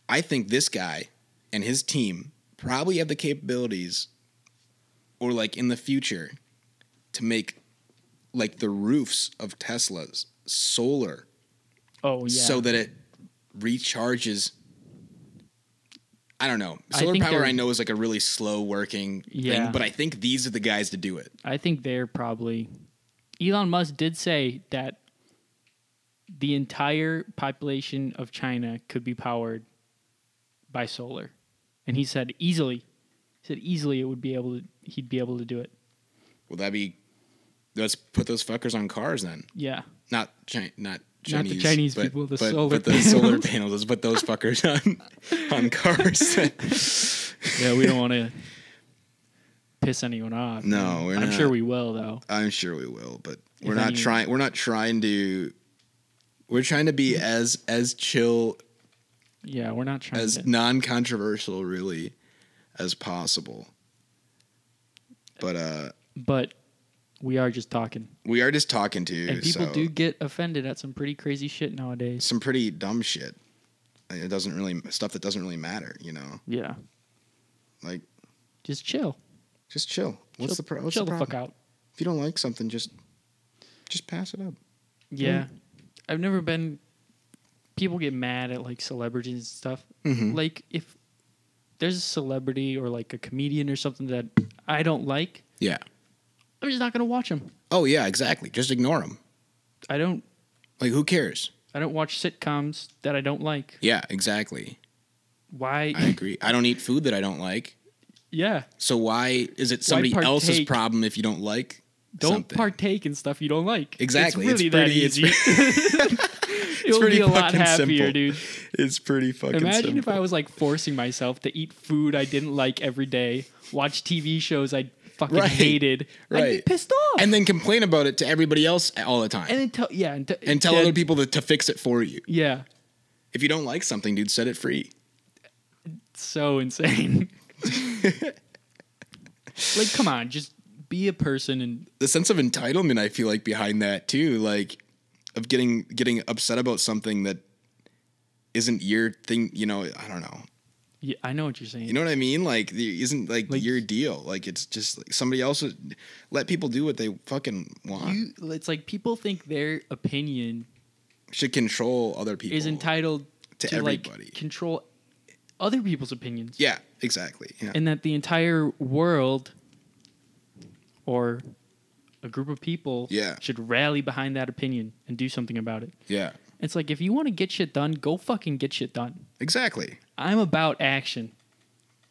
I think this guy and his team probably have the capabilities or like in the future to make like the roofs of Teslas solar. Oh, yeah. So that it recharges. I don't know. Solar power I know is like a really slow working thing, but I think these are the guys to do it. I think they're probably... Elon Musk did say that the entire population of China could be powered by solar. And he said easily it would be able to, he'd be able to do it. Well, let's put those fuckers on cars then. Yeah. Not Chinese. Not the Chinese people, the solar panels. The solar panels. Let's put those fuckers on cars. Yeah, we don't want to piss anyone off. No, we're not. I'm sure we will, though. I'm sure we will, but we're not trying to. We're trying to be as chill. Yeah, we're not trying as non-controversial, really, as possible. But we are just talking. We are just talking to you. And people do get offended at some pretty crazy shit nowadays. Some pretty dumb shit. It doesn't really stuff that doesn't really matter, Yeah. Like, just chill. Just chill. What's the problem? Chill the fuck out. If you don't like something, just pass it up. Yeah. I've never been... People get mad at, like, celebrities and stuff. Mm-hmm. Like, if there's a celebrity or, like, a comedian or something that I don't like... Yeah. I'm just not going to watch them. Oh, yeah, exactly. Just ignore them. I don't... Like, who cares? I don't watch sitcoms that I don't like. Yeah, exactly. Why? I agree. I don't eat food that I don't like. Yeah. So why is it somebody else's problem if you don't like something? Partake in stuff you don't like. Exactly. It's really that easy. It would be a lot happier, dude. It's pretty fucking Imagine if I was like forcing myself to eat food I didn't like every day, watch TV shows I fucking hated. I'd be pissed off. And then complain about it to everybody else all the time. And then tell other people to fix it for you. Yeah. If you don't like something, dude, set it free. It's so insane. Like, come on, just be a person. And the sense of entitlement I feel like behind that too, like of getting upset about something that isn't your thing, I don't know. Yeah, I know what you're saying. You know what I mean? Like, it isn't like your deal. Like, it's just like somebody else would let people do what they fucking want. It's like people think their opinion should control other people. Is entitled to everybody. Like control other people's opinions. Yeah, exactly. Yeah. And that the entire world or a group of people should rally behind that opinion and do something about it. Yeah. It's like, if you want to get shit done, go fucking get shit done. Exactly. I'm about action.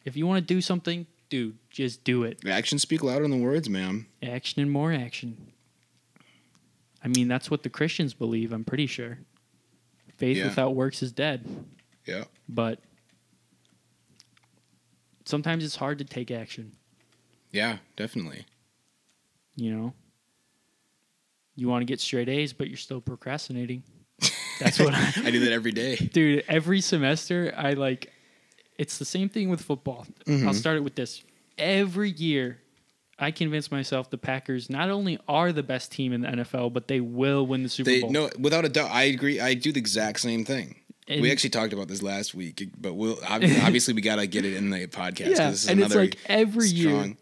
If you want to do something, dude, just do it. Actions speak louder than words, man. Action and more action. I mean, that's what the Christians believe, I'm pretty sure. Faith without works is dead. Yeah. But sometimes it's hard to take action. Yeah, definitely. You know? You want to get straight A's, but you're still procrastinating. That's what I do that every day. Dude, every semester, it's the same thing with football. Mm-hmm. I'll start it with this. Every year, I convince myself the Packers not only are the best team in the NFL, but they will win the Super Bowl. No, without a doubt. I agree. I do the exact same thing. And we actually talked about this last week, but obviously we got to get it in the podcast. Yeah, this is and it's like every year.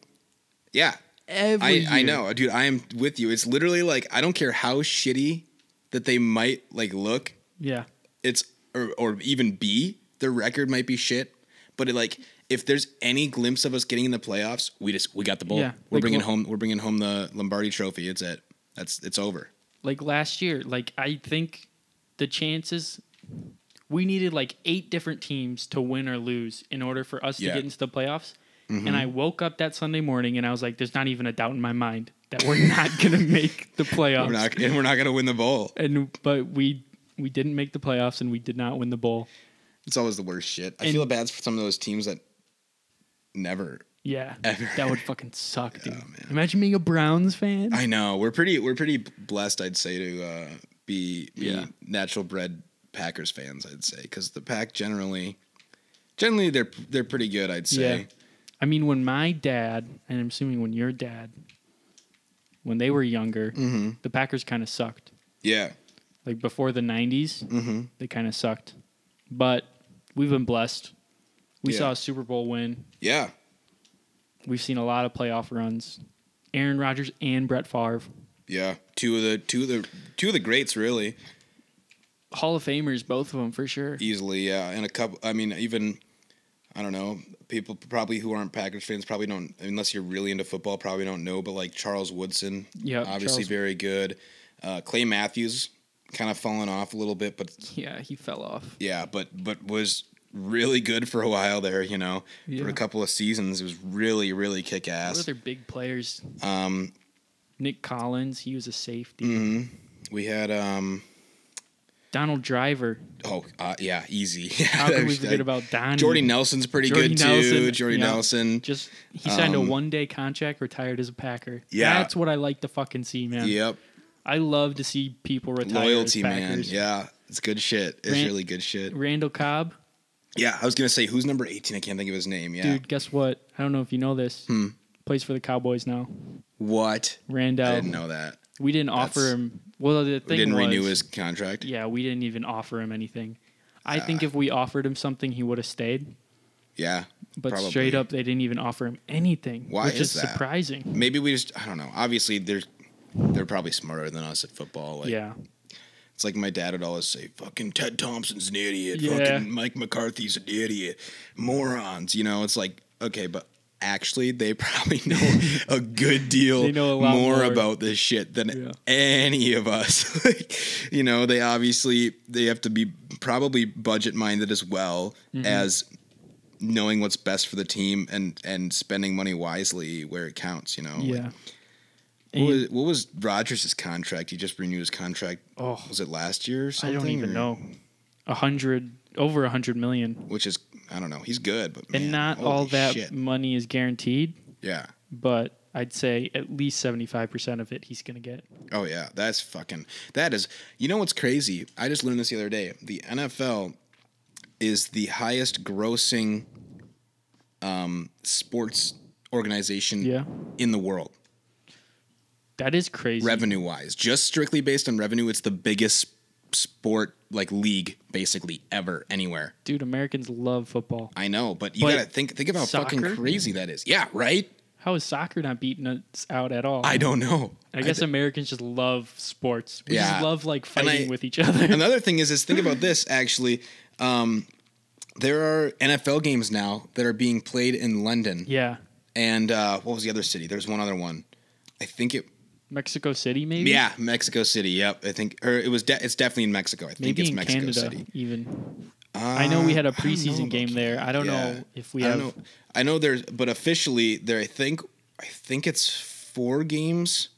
Yeah. Every year. I know, dude. I am with you. It's literally like, I don't care how shitty that they might like look. Yeah. It's or even be, their record might be shit, but if there's any glimpse of us getting in the playoffs, we got the bowl. Yeah, we're bringing home the Lombardi Trophy. It's over. Like last year, like I think the chances we needed like 8 different teams to win or lose in order for us to get into the playoffs. Mm-hmm. And I woke up that Sunday morning and I was like, there's not even a doubt in my mind that we're not going to make the playoffs. we're not going to win the bowl. But we didn't make the playoffs and we did not win the bowl. It's always the worst shit. I feel bad for some of those teams that never. Yeah. Ever. That would fucking suck, dude. Oh, man. Imagine being a Browns fan. I know. We're pretty blessed, I'd say, to be natural bred Packers fans, I'd say, because the Pack generally they're pretty good, I'd say. Yeah. I mean, when my dad, and I'm assuming when your dad, when they were younger, the Packers kind of sucked. Yeah. Like before the 90s, they kind of sucked. But we've been blessed. We saw a Super Bowl win. Yeah. We've seen a lot of playoff runs. Aaron Rodgers and Brett Favre. Yeah, two of the greats, really. Hall of Famers, both of them for sure. Easily, yeah. And a couple. I mean, even I don't know. People probably who aren't Packers fans probably don't, unless you're really into football, probably don't know. But like Charles Woodson, obviously very good. Clay Matthews kind of fallen off a little bit, but yeah, he fell off. Yeah, but was really good for a while there. For a couple of seasons, it was really, really kick ass. What other big players? Nick Collins, he was a safety. Mm-hmm. We had Donald Driver. Oh, yeah, easy. How could we forget about Donnie? Jordy Nelson's pretty good too. Jordy Nelson. He signed a 1-day contract, retired as a Packer. Yeah. That's what I like to fucking see, man. Yep. I love to see people retire Loyalty, as Packers. Man. Yeah, it's good shit. It's really good shit. Randall Cobb. Yeah, I was going to say, who's number 18? I can't think of his name. Yeah. Dude, guess what? I don't know if you know this. Plays for the Cowboys now. What? Randall. I didn't know that. We didn't offer him. Well, the thing we didn't renew his contract. Yeah, we didn't even offer him anything. I think if we offered him something, he would have stayed. Yeah. But straight up, they didn't even offer him anything. Why which is that? Surprising. Maybe we just, I don't know. Obviously, they're probably smarter than us at football. Like, yeah. It's like my dad would always say, fucking Ted Thompson's an idiot. Yeah. Fucking Mike McCarthy's an idiot. Morons. You know, it's like, okay, but actually they probably know a good deal more about this shit than any of us. Like, you know, they have to be probably budget minded as well as knowing what's best for the team and spending money wisely where it counts, you know? Yeah. Like, what was Rodgers' contract? He just renewed his contract. Oh, was it last year or something? I don't even know. Over $100 million. Which is, I don't know. He's good, but man, and not all that money is guaranteed. Yeah. But I'd say at least 75% of it he's going to get. Oh yeah, that is. You know what's crazy? I just learned this the other day. The NFL is the highest grossing sports organization in the world. That is crazy. Revenue-wise. Just strictly based on revenue, it's the biggest sport, like, league, basically, ever, anywhere. Dude, Americans love football. I know, but you gotta think of how fucking crazy that is. Yeah, right? How is soccer not beating us out at all? I don't know. I guess Americans just love sports. We just love, like, fighting with each other. Another thing is think about this, actually. There are NFL games now that are being played in London. Yeah. And what was the other city? There's one other one. I think it... Mexico City, maybe? Yeah, Mexico City. Yep, I think, or it's definitely in Mexico. I think it's Mexico Canada, City. Even. I know we had a preseason game there. I don't know if we have. I know there's, but officially there. I think it's 4 games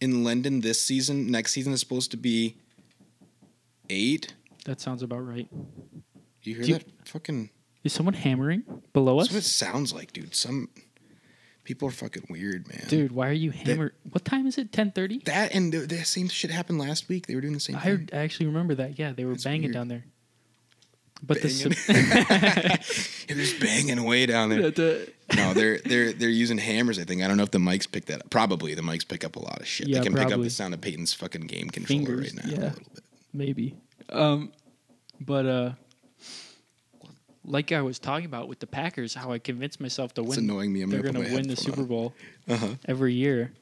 in London this season. Next season is supposed to be 8. That sounds about right. You hear that? Fucking. Is someone hammering below us? That's what it sounds like, dude. People are fucking weird, man. Dude, why are you hammered? What time is it? 10:30? That and the same shit happened last week. They were doing the same thing. I actually remember that. Yeah, they were banging down there. But they're just banging away down there. No, they're using hammers, I think. I don't know if the mics pick that up. Probably the mics pick up a lot of shit. Yeah, they can pick up the sound of Peyton's fucking game controller right now a little bit. Maybe. Like I was talking about with the Packers, how I convinced myself to win. It's annoying me. They're going to win the Super Bowl every year.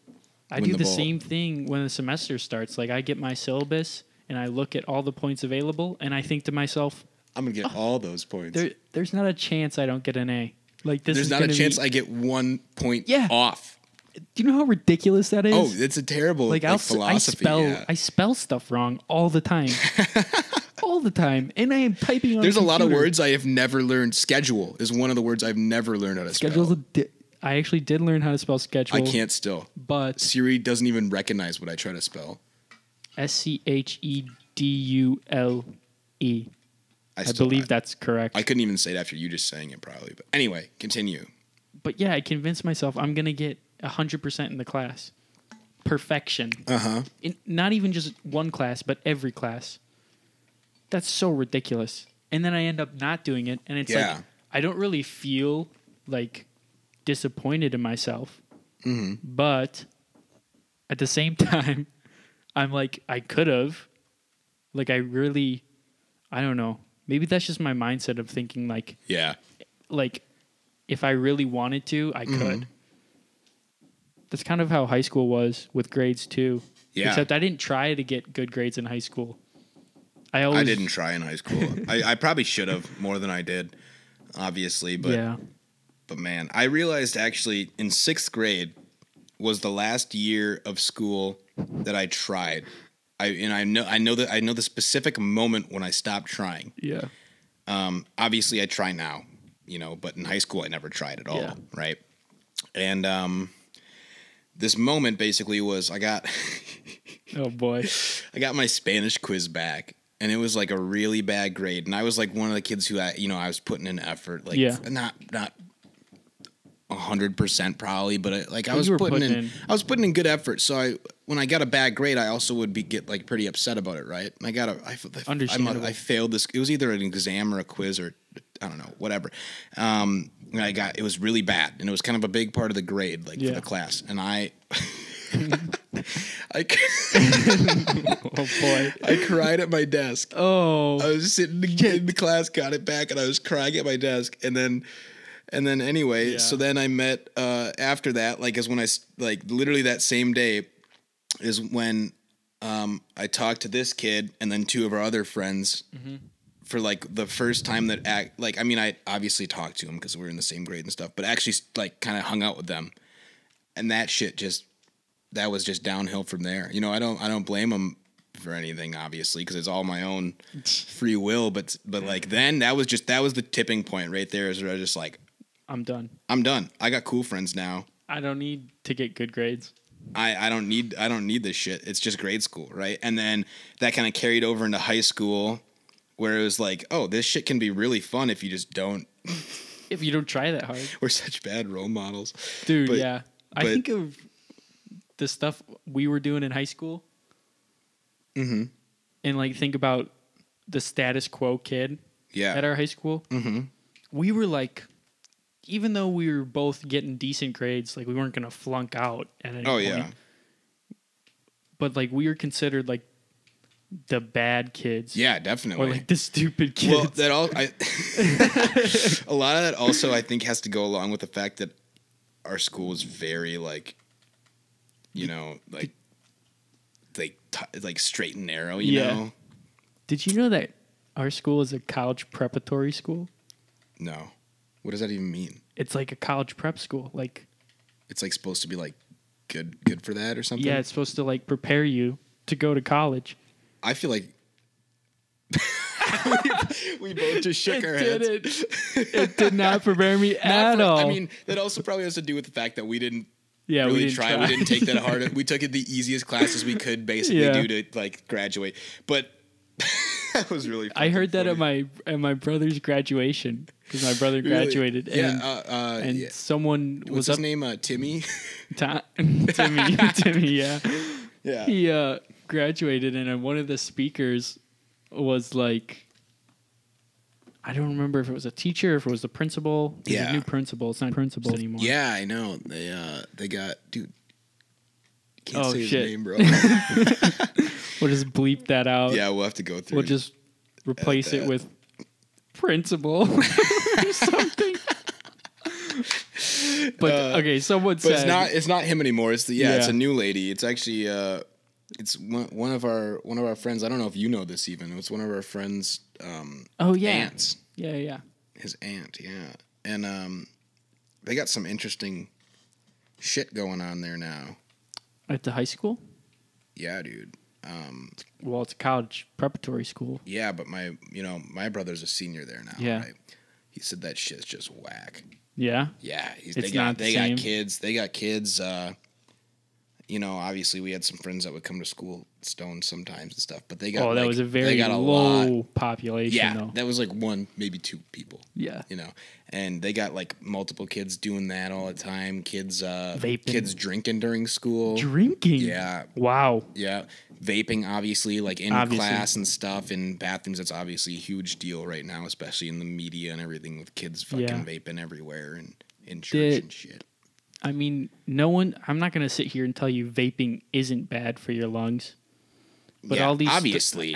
I do the same thing when the semester starts. Like, I get my syllabus, and I look at all the points available, and I think to myself, I'm going to get all those points. There's not a chance I don't get an A. Like, there's not a chance I get 1 point off. Do you know how ridiculous that is? Oh, it's a terrible philosophy. I spell stuff wrong all the time. All the time. And I am typing on There's a lot of words I have never learned. Schedule is one of the words I've never learned how to spell. I actually did learn how to spell schedule. I can't still. But Siri doesn't even recognize what I try to spell. Schedule. I believe that's correct. I couldn't even say it after you just saying it probably. But anyway, continue. But yeah, I convinced myself I'm going to get 100% in the class. Perfection. Not even just one class, but every class. That's so ridiculous. And then I end up not doing it. And it's like, I don't really feel like disappointed in myself. But at the same time, I'm like, I could have. Like, I don't know. Maybe that's just my mindset of thinking like, like if I really wanted to, I could. That's kind of how high school was with grades too. Yeah. Except I didn't try to get good grades in high school. I didn't try in high school. I probably should have more than I did, obviously. But But man, I realized actually in 6th grade was the last year of school that I tried. I know the specific moment when I stopped trying. Yeah. Obviously I try now, but in high school I never tried at all, right? And this moment basically was I got oh boy. I got my Spanish quiz back. And it was like a really bad grade, and I was like one of the kids who I was putting in effort, like not 100% probably, but I was putting in good effort. So when I got a bad grade, I also would get like pretty upset about it, right? And I failed this. It was either an exam or a quiz or I don't know, whatever. And it was really bad, and it was kind of a big part of the grade, for the class, and I. Oh boy! I cried at my desk. Oh, I was sitting in the class, got it back, and I was crying at my desk. And then And then anyway, so then I met after that, like is when I like literally that same day is when I talked to this kid and then two of our other friends for like the first time that like I mean I obviously talked to them because we were in the same grade and stuff, but actually like kind of hung out with them, and that shit that was just downhill from there. You know, I don't blame them for anything obviously because it's all my own free will, but like then that was the tipping point right there. Is where I was just like, I'm done. I got cool friends now. I don't need to get good grades. I don't need this shit. It's just grade school, right? And then that kind of carried over into high school, where it was like, oh, this shit can be really fun if you just don't. If you don't try that hard. We're such bad role models, dude. But I think of the stuff we were doing in high school, and like think about the status quo kid, at our high school. We were like. Even though we were both getting decent grades, like we weren't gonna flunk out at any point. But like we were considered like the bad kids. Yeah, definitely. Or like the stupid kids. Well, that all a lot of that also I think has to go along with the fact that our school is very like, you know, like straight and narrow. You know. Did you know that our school is a college preparatory school? No. What does that even mean? It's like a college prep school. Like it's like supposed to be like good for that or something? Yeah, it's supposed to like prepare you to go to college. I feel like we both just shook our heads. It did not prepare me at all. I mean, that also probably has to do with the fact that we didn't we didn't try. We didn't take that hard. We took it the easiest classes we could basically do to like graduate. But that was really I heard funny. that at my brother's graduation because my brother graduated. And someone was his name Timmy. Timmy, yeah. He graduated, and one of the speakers was like, I don't remember if it was a teacher or if it was the principal. There's a new principal. It's not principal anymore. Yeah, I know. They got dude. Can't say shit. his name, bro. We'll just bleep that out. Yeah, we'll have to go through. We'll just replace it with principal or something. But okay, someone said it's not him anymore. It's it's a new lady. It's actually it's one of our friends. I don't know if you know this even. It's one of our friends. Aunts. Yeah. His aunt, and they got some interesting shit going on there now. At the high school? Yeah, dude. Well, it's a college preparatory school. Yeah, but my brother's a senior there now. Yeah. Right? He said that shit's just whack. Yeah. Yeah. They got kids. They got kids. Obviously we had some friends that would come to school stoned sometimes and stuff, but they got that was a very low population. Yeah, though. that was like one, maybe two people. Yeah. And they got like multiple kids doing that all the time. Kids vaping. Kids drinking during school. Drinking? Yeah. Wow. Yeah. Vaping, obviously, like in class and stuff, in bathrooms. That's obviously a huge deal right now, especially in the media and everything with kids fucking vaping everywhere and in church and shit. I mean, I'm not going to sit here and tell you vaping isn't bad for your lungs. But all these obviously.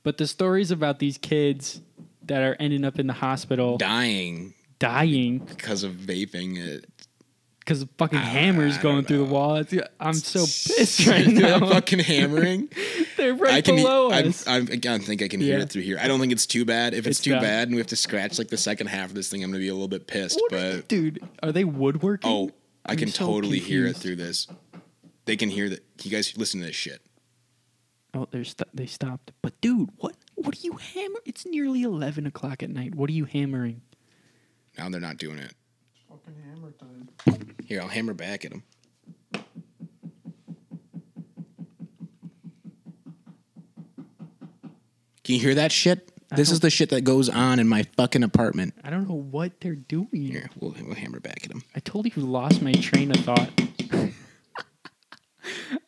But the stories about these kids that are ending up in the hospital dying because of vaping, because of fucking hammers going through the wall. I'm so pissed right now. They're fucking hammering. They're right below us. I think I can hear it through here. I don't think it's too bad. If it's too bad and we have to scratch like the second half of this thing, I'm gonna be a little bit pissed. Dude, are they woodworking? Oh, I can totally hear it through this. They can hear that. You guys listen to this shit. Oh, they stopped. But dude, what are you hammering? It's nearly 11 o'clock at night. What are you hammering? Now they're not doing it. Fucking hammer time. Here, I'll hammer back at them. Can you hear that shit? This is the shit that goes on in my fucking apartment. I don't know what they're doing. Here, we'll hammer back at them. I totally lost my train of thought.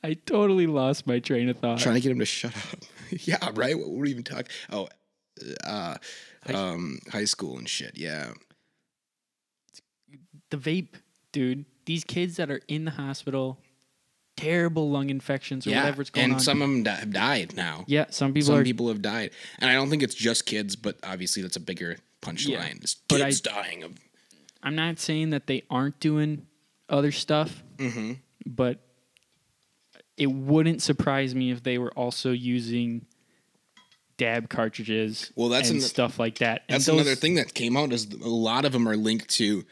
I totally lost my train of thought. Trying to get him to shut up. Yeah, right? What were we even talking? Oh, high school and shit, yeah. The vape, dude. These kids that are in the hospital, terrible lung infections or whatever's going on. And some of them have died now. Yeah, some people have died. And I don't think it's just kids, but obviously that's a bigger punchline. Kids dying of I'm not saying that they aren't doing other stuff, but it wouldn't surprise me if they were also using dab cartridges and stuff like that. And that's another thing that came out is a lot of them are linked to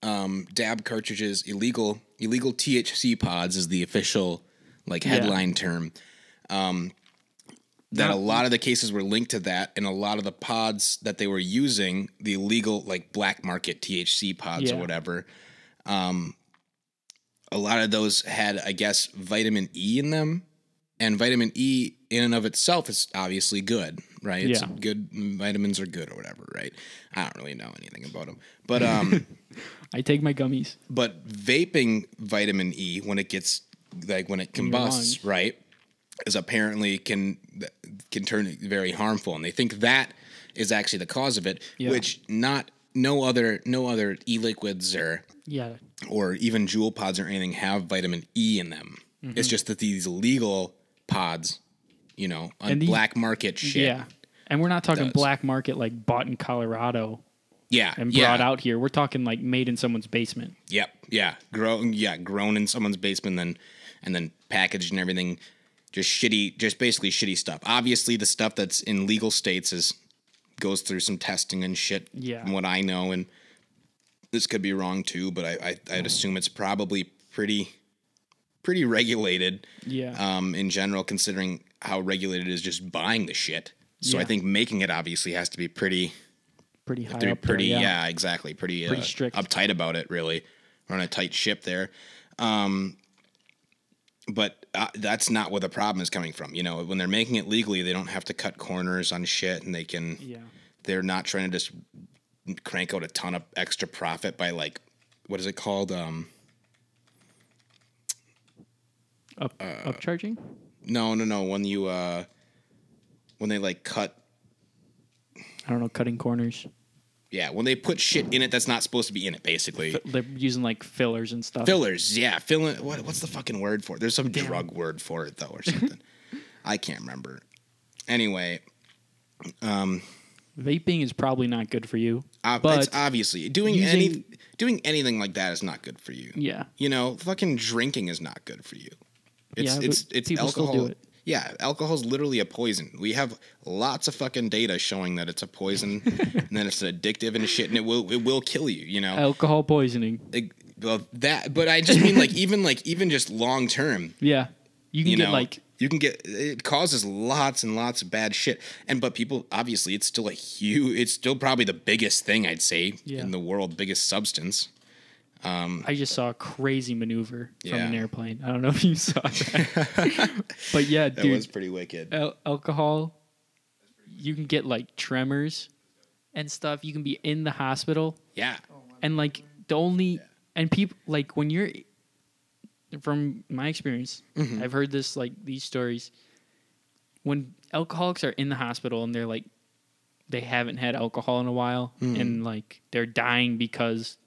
dab cartridges, illegal THC pods is the official headline term. That a lot of the cases were linked to that, and a lot of the pods that they were using, the illegal black market THC pods or whatever, a lot of those had, I guess, vitamin E in them, and vitamin E in and of itself is obviously good, right? It's good. Vitamins are good or whatever, right? I don't really know anything about them, but I take my gummies. But vaping vitamin E when it gets when it combusts, right, is apparently can turn very harmful, and they think that is actually the cause of it, which no other e-liquids or even Juul pods or anything have vitamin E in them. It's just that these illegal pods, on black market shit. Yeah. And we're not talking black market bought in Colorado. Yeah. And brought out here. We're talking made in someone's basement. Yep. Yeah. Grown in someone's basement and then packaged and everything. Just basically shitty stuff. Obviously the stuff that's in legal states goes through some testing and shit from what I know, and this could be wrong too, but I'd assume it's probably pretty regulated in general, considering how regulated it is just buying the shit. So I think making it obviously has to be pretty high up there, exactly. Pretty strict. Uptight about it, really. We're on a tight ship there. But that's not where the problem is coming from. When they're making it legally, they don't have to cut corners on shit, and they're not trying to just crank out a ton of extra profit by what is it called? Upcharging? No. When they cut. I don't know, cutting corners. Yeah, when they put shit in it that's not supposed to be in it, basically. They're using fillers and stuff. Fillers, yeah. What's the fucking word for it? There's some drug word for it, though, or something. I can't remember. Anyway. Vaping is probably not good for you. But it's obviously. Doing anything like that is not good for you. Yeah. Fucking drinking is not good for you. It's people alcohol. Still do it. Yeah, alcohol is literally a poison. We have lots of fucking data showing that it's a poison, and then it's addictive and shit, and it will kill you. Alcohol poisoning. But I just mean even just long term. Yeah, you can get it causes lots and lots of bad shit, but people obviously it's still probably the biggest thing I'd say in the world, biggest substance. I just saw a crazy maneuver from an airplane. I don't know if you saw that. But yeah, dude. That was pretty wicked. Alcohol, you can get tremors and stuff. You can be in the hospital. Yeah. And and people, when you're, from my experience, I've heard this, these stories. When alcoholics are in the hospital and they're they haven't had alcohol in a while and they're dying because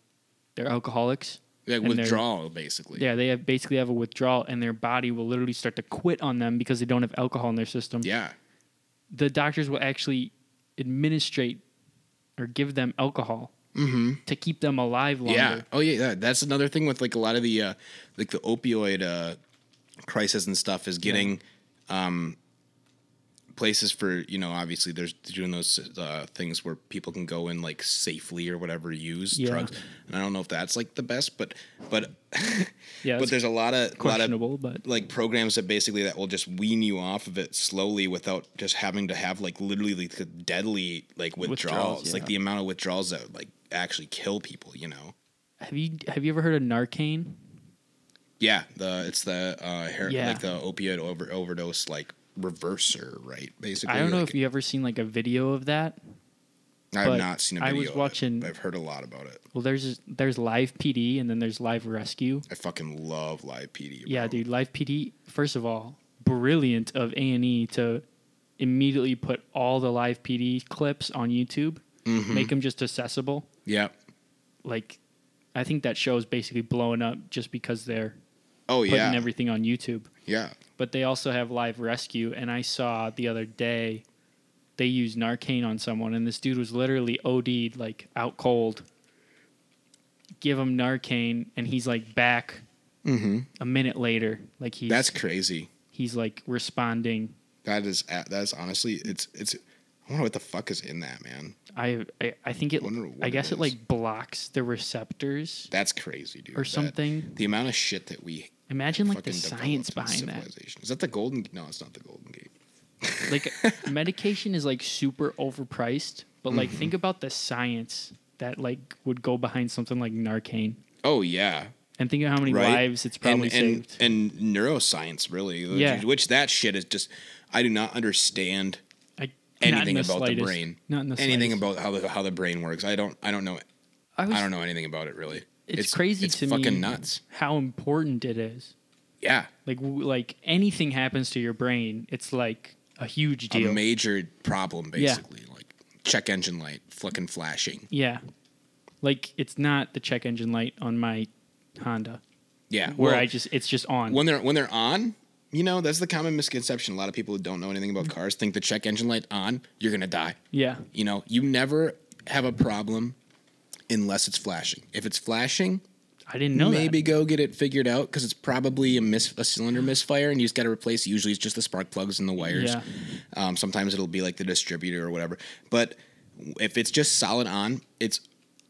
they're alcoholics. Withdrawal, basically. Yeah, they basically have a withdrawal, and their body will literally start to quit on them because they don't have alcohol in their system. Yeah. The doctors will actually administrate or give them alcohol to keep them alive longer. Yeah. Oh, yeah. That's another thing with a lot of the the opioid crisis and stuff is getting places for, obviously there's doing those things where people can go in safely or whatever, use drugs. And I don't know if that's the best, but yeah, but there's a lot of but programs that basically that will just wean you off of it slowly without just having to have literally the deadly withdrawals. The amount of withdrawals that actually kill people, Have you ever heard of Narcan? Yeah, it's the the opioid overdose reverser, right? Basically, I don't know if you ever seen a video of that. I have not seen a video. I was watching. I've heard a lot about it. Well, there's Live PD and then there's Live Rescue. I fucking love Live PD. Bro. Yeah, dude, Live PD. First of all, brilliant of A&E to immediately put all the Live PD clips on YouTube, make them just accessible. Yeah. I think that show is basically blowing up just because they're putting everything on YouTube. Yeah. But they also have Live Rescue, and I saw the other day they used Narcan on someone, and this dude was literally OD'd, out cold. give him Narcan, and he's like back a minute later. Like that's crazy. He's like responding. That is honestly, it's. I wonder what the fuck is in that, man. I think it. I guess it like blocks the receptors. That's crazy, dude. Or something. The amount of shit that we imagine, like the science behind that. Is that the Golden? No, it's not the Golden Gate. Like medication is like super overpriced, but like think about the science that like would go behind something like Narcan. Oh yeah. And think of how many lives it's probably saved. And neuroscience, really. Yeah. Which that shit is just. I do not understand. Anything about the brain, not in the anything slightest. about how the brain works. I don't know it. I don't know anything about it really. It's crazy to me. It's fucking nuts. How important it is. Yeah. Like anything happens to your brain, it's like a huge deal. A major problem, basically. Yeah. Like check engine light, fucking flashing. Yeah. Like it's not the check engine light on my Honda. Yeah. Where it's just on. When they're on. You know, that's the common misconception. A lot of people who don't know anything about cars think the check engine light on, you're going to die. Yeah. You know, you never have a problem unless it's flashing. If it's flashing, I didn't know maybe go get it figured out because it's probably a cylinder misfire and you just got to replace. Usually it's just the spark plugs and the wires. Yeah. Sometimes it'll be like the distributor or whatever. But if it's just solid on, it's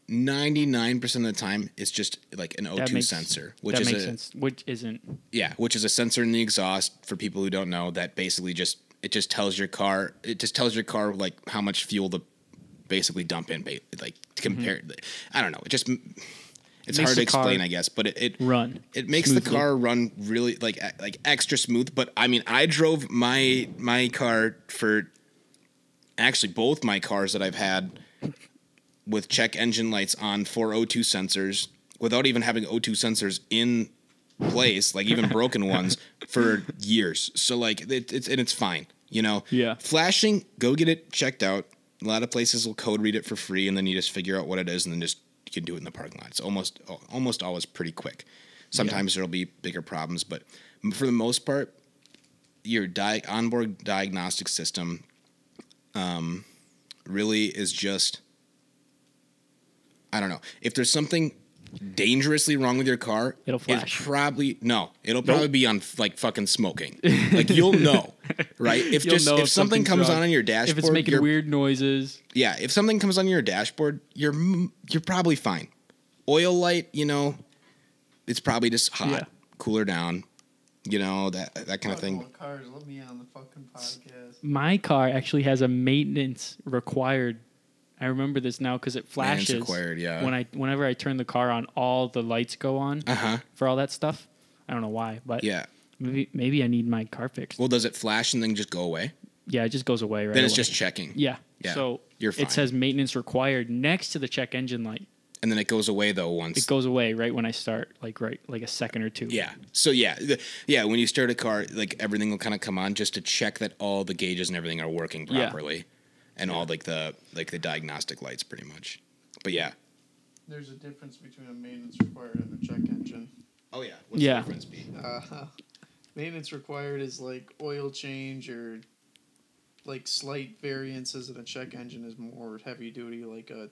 99% of the time, it's just like an O2 sensor, which makes sense. Which isn't. Yeah, which is a sensor in the exhaust for people who don't know that basically just tells your car like how much fuel to basically dump in, like to compare. I don't know. It's hard to explain, I guess, but it makes the car run really like extra smooth. But I mean, I drove my car for actually both my cars that I've had with check engine lights on for O2 sensors without even having O2 sensors in place, like even broken ones, for years. So like it's fine, you know. Yeah. Flashing, go get it checked out. A lot of places will code read it for free, and then you just figure out what it is, and then you can do it in the parking lot. It's almost always pretty quick. Sometimes there'll be bigger problems, but for the most part, your onboard diagnostic system really is just. I don't know. If there's something dangerously wrong with your car, it'll flash. It'll probably be on like fucking smoking. Like you'll know, right? If something comes on your dashboard, if it's making weird noises. Yeah, if something comes on your dashboard, you're probably fine. Oil light, you know, it's probably just hot, cooler down, you know, that kind of thing. Cars, let me on the fucking podcast. My car actually has a maintenance required. I remember this now because it flashes. Required, yeah. Whenever I turn the car on, all the lights go on for all that stuff. I don't know why, but maybe I need my car fixed. Well, does it flash and then just go away? Yeah, it just goes away right Then it's away. just checking. Yeah. So you're fine. It says maintenance required next to the check engine light. And then it goes away though once. It goes away right when I start, like a second or two. Yeah. So when you start a car, like everything will kind of come on just to check that all the gauges and everything are working properly. Yeah. And all like the diagnostic lights, pretty much. But yeah, there's a difference between a maintenance required and a check engine. Oh yeah, what's the difference be? Maintenance required is like oil change or like slight variances, and a check engine is more heavy duty, like a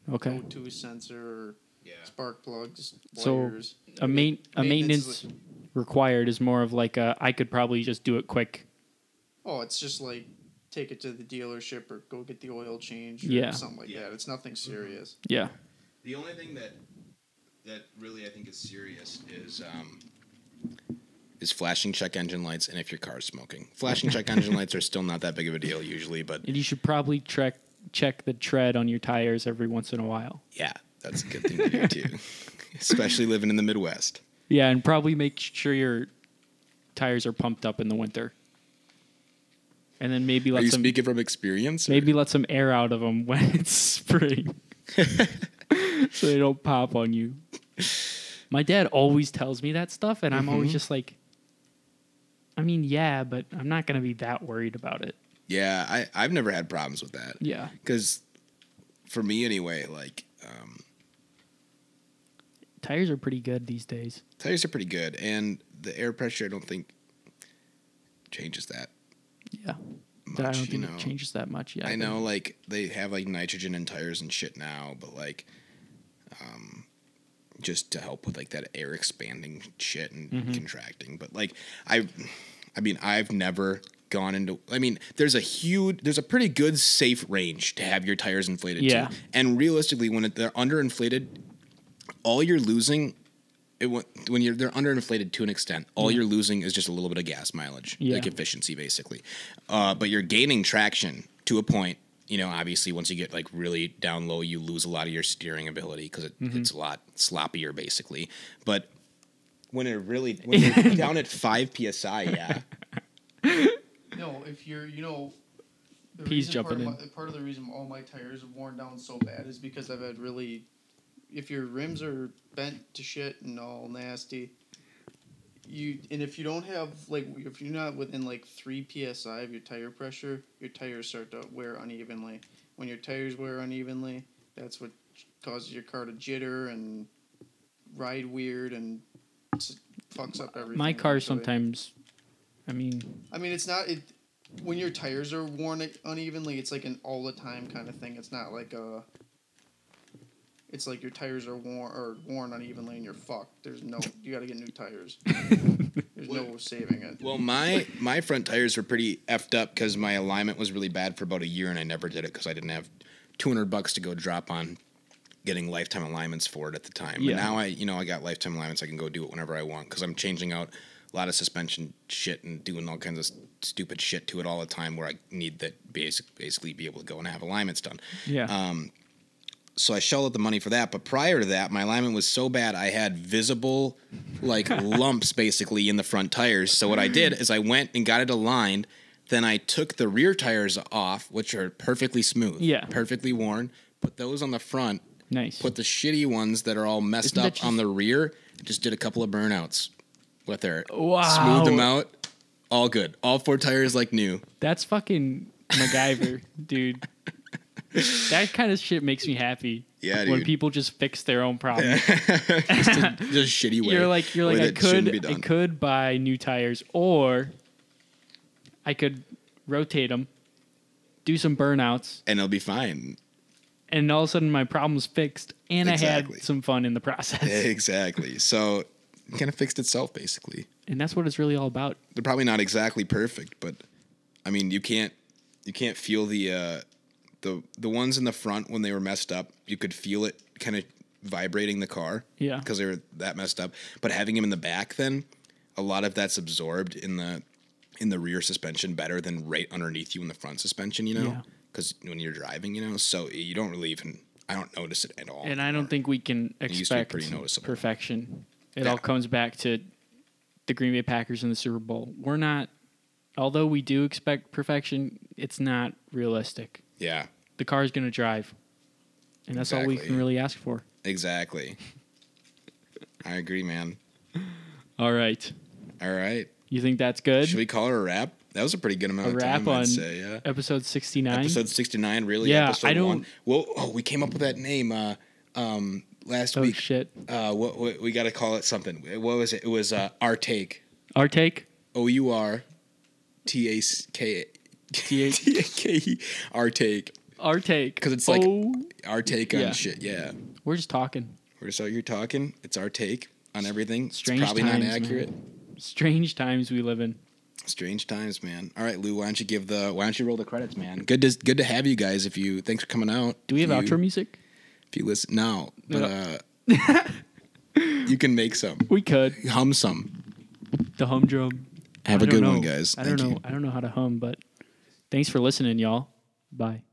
O2 sensor or spark plugs, wires. So a maintenance required is more of like I could probably just do it quick. Oh, it's just like. Take it to the dealership or go get the oil change or something like that. It's nothing serious. Yeah. The only thing that really I think is serious is flashing check engine lights and if your car's smoking. Flashing check engine lights are still not that big of a deal usually, but and you should probably check the tread on your tires every once in a while. Yeah, that's a good thing to do too. Especially living in the Midwest. Yeah, and probably make sure your tires are pumped up in the winter. And then maybe let some. Are you speaking from experience? Maybe let some air out of them when it's spring, so they don't pop on you. My dad always tells me that stuff, and I'm always just like, I mean, yeah, but I'm not gonna be that worried about it. Yeah, I've never had problems with that. Yeah, because for me anyway, like tires are pretty good these days. Tires are pretty good, and the air pressure I don't think changes that. Yeah, much, I don't think it changes that much. Yeah, I know, like they have like nitrogen in tires and shit now, but like, just to help with like that air expanding shit and contracting. But like I mean, I've never gone into. I mean, there's a pretty good safe range to have your tires inflated to, and realistically, when they're underinflated, all you're losing. They're underinflated to an extent. All you're losing is just a little bit of gas mileage, like efficiency, basically. But you're gaining traction to a point. You know, obviously, once you get like really down low, you lose a lot of your steering ability because it's a lot sloppier, basically. But when you're down at 5 psi, No, if you're, He's jumping in. Part of the reason all my tires have worn down so bad is because I've had if your rims are bent to shit and all nasty, if you don't have if you're not within 3 psi of your tire pressure, your tires start to wear unevenly. When your tires wear unevenly, that's what causes your car to jitter and ride weird and fucks up everything. My car sometimes, I mean, it's not when your tires are worn unevenly. It's like an all the time kind of thing. It's not like a. It's like your tires are worn unevenly and you're fucked. You got to get new tires. There's no saving it. Well, my front tires were pretty effed up because my alignment was really bad for about a year, and I never did it because I didn't have $200 to go drop on getting lifetime alignments for it at the time. Yeah. But now I got lifetime alignments. I can go do it whenever I want because I'm changing out a lot of suspension shit and doing all kinds of stupid shit to it all the time where I need that basically be able to go and have alignments done. Yeah. So I shelled out the money for that. But prior to that, my alignment was so bad, I had visible, lumps basically in the front tires. So what I did is I went and got it aligned. Then I took the rear tires off, which are perfectly smooth, perfectly worn, put those on the front. Nice. Put the shitty ones that are all messed up on the rear. Just did a couple of burnouts with her. Wow. Smoothed them out. All good. All 4 tires like new. That's fucking MacGyver, dude. That kind of shit makes me happy. Yeah, dude. When people just fix their own problems. just shitty way. You're like I could buy new tires, or I could rotate them, do some burnouts, and it'll be fine. And all of a sudden, my problem's fixed, and I had some fun in the process. Exactly. So, it kind of fixed itself, basically. And that's what it's really all about. They're probably not exactly perfect, but I mean, you can't feel the ones in the front when they were messed up. You could feel it kind of vibrating the car, because they were that messed up. But having them in the back, then a lot of that's absorbed in the rear suspension better than right underneath you in the front suspension. Because when you're driving, so you don't really I don't notice it at all. And I don't think we can expect perfection. It all comes back to the Green Bay Packers in the Super Bowl. We're not, although we do expect perfection, it's not realistic. Yeah. The car is going to drive. And that's all we can really ask for. Exactly. I agree, man. All right. You think that's good? Should we call it a wrap? That was a pretty good amount of time, I'd say, yeah. Episode 69. Episode 69, really? Yeah, episode I don't... 1. Well, we came up with that name last week. Oh, shit. What we got to call it something. What was it? It was Our Take. Our Take? OURTAKE. Our Take. Our Take. Because it's like our take on shit, yeah. We're just talking. We're just out here talking. It's our take on everything. Strange it's probably times, not accurate. Man. Strange times we live in. Strange times, man. All right, Lou, why don't you roll the credits, man? Good to have you guys. Thanks for coming out. Do we have outro music? If you listen, no, but you can make some. We could hum some. The hum drum. Have a good one, guys. I don't know how to hum, but thanks for listening, y'all. Bye.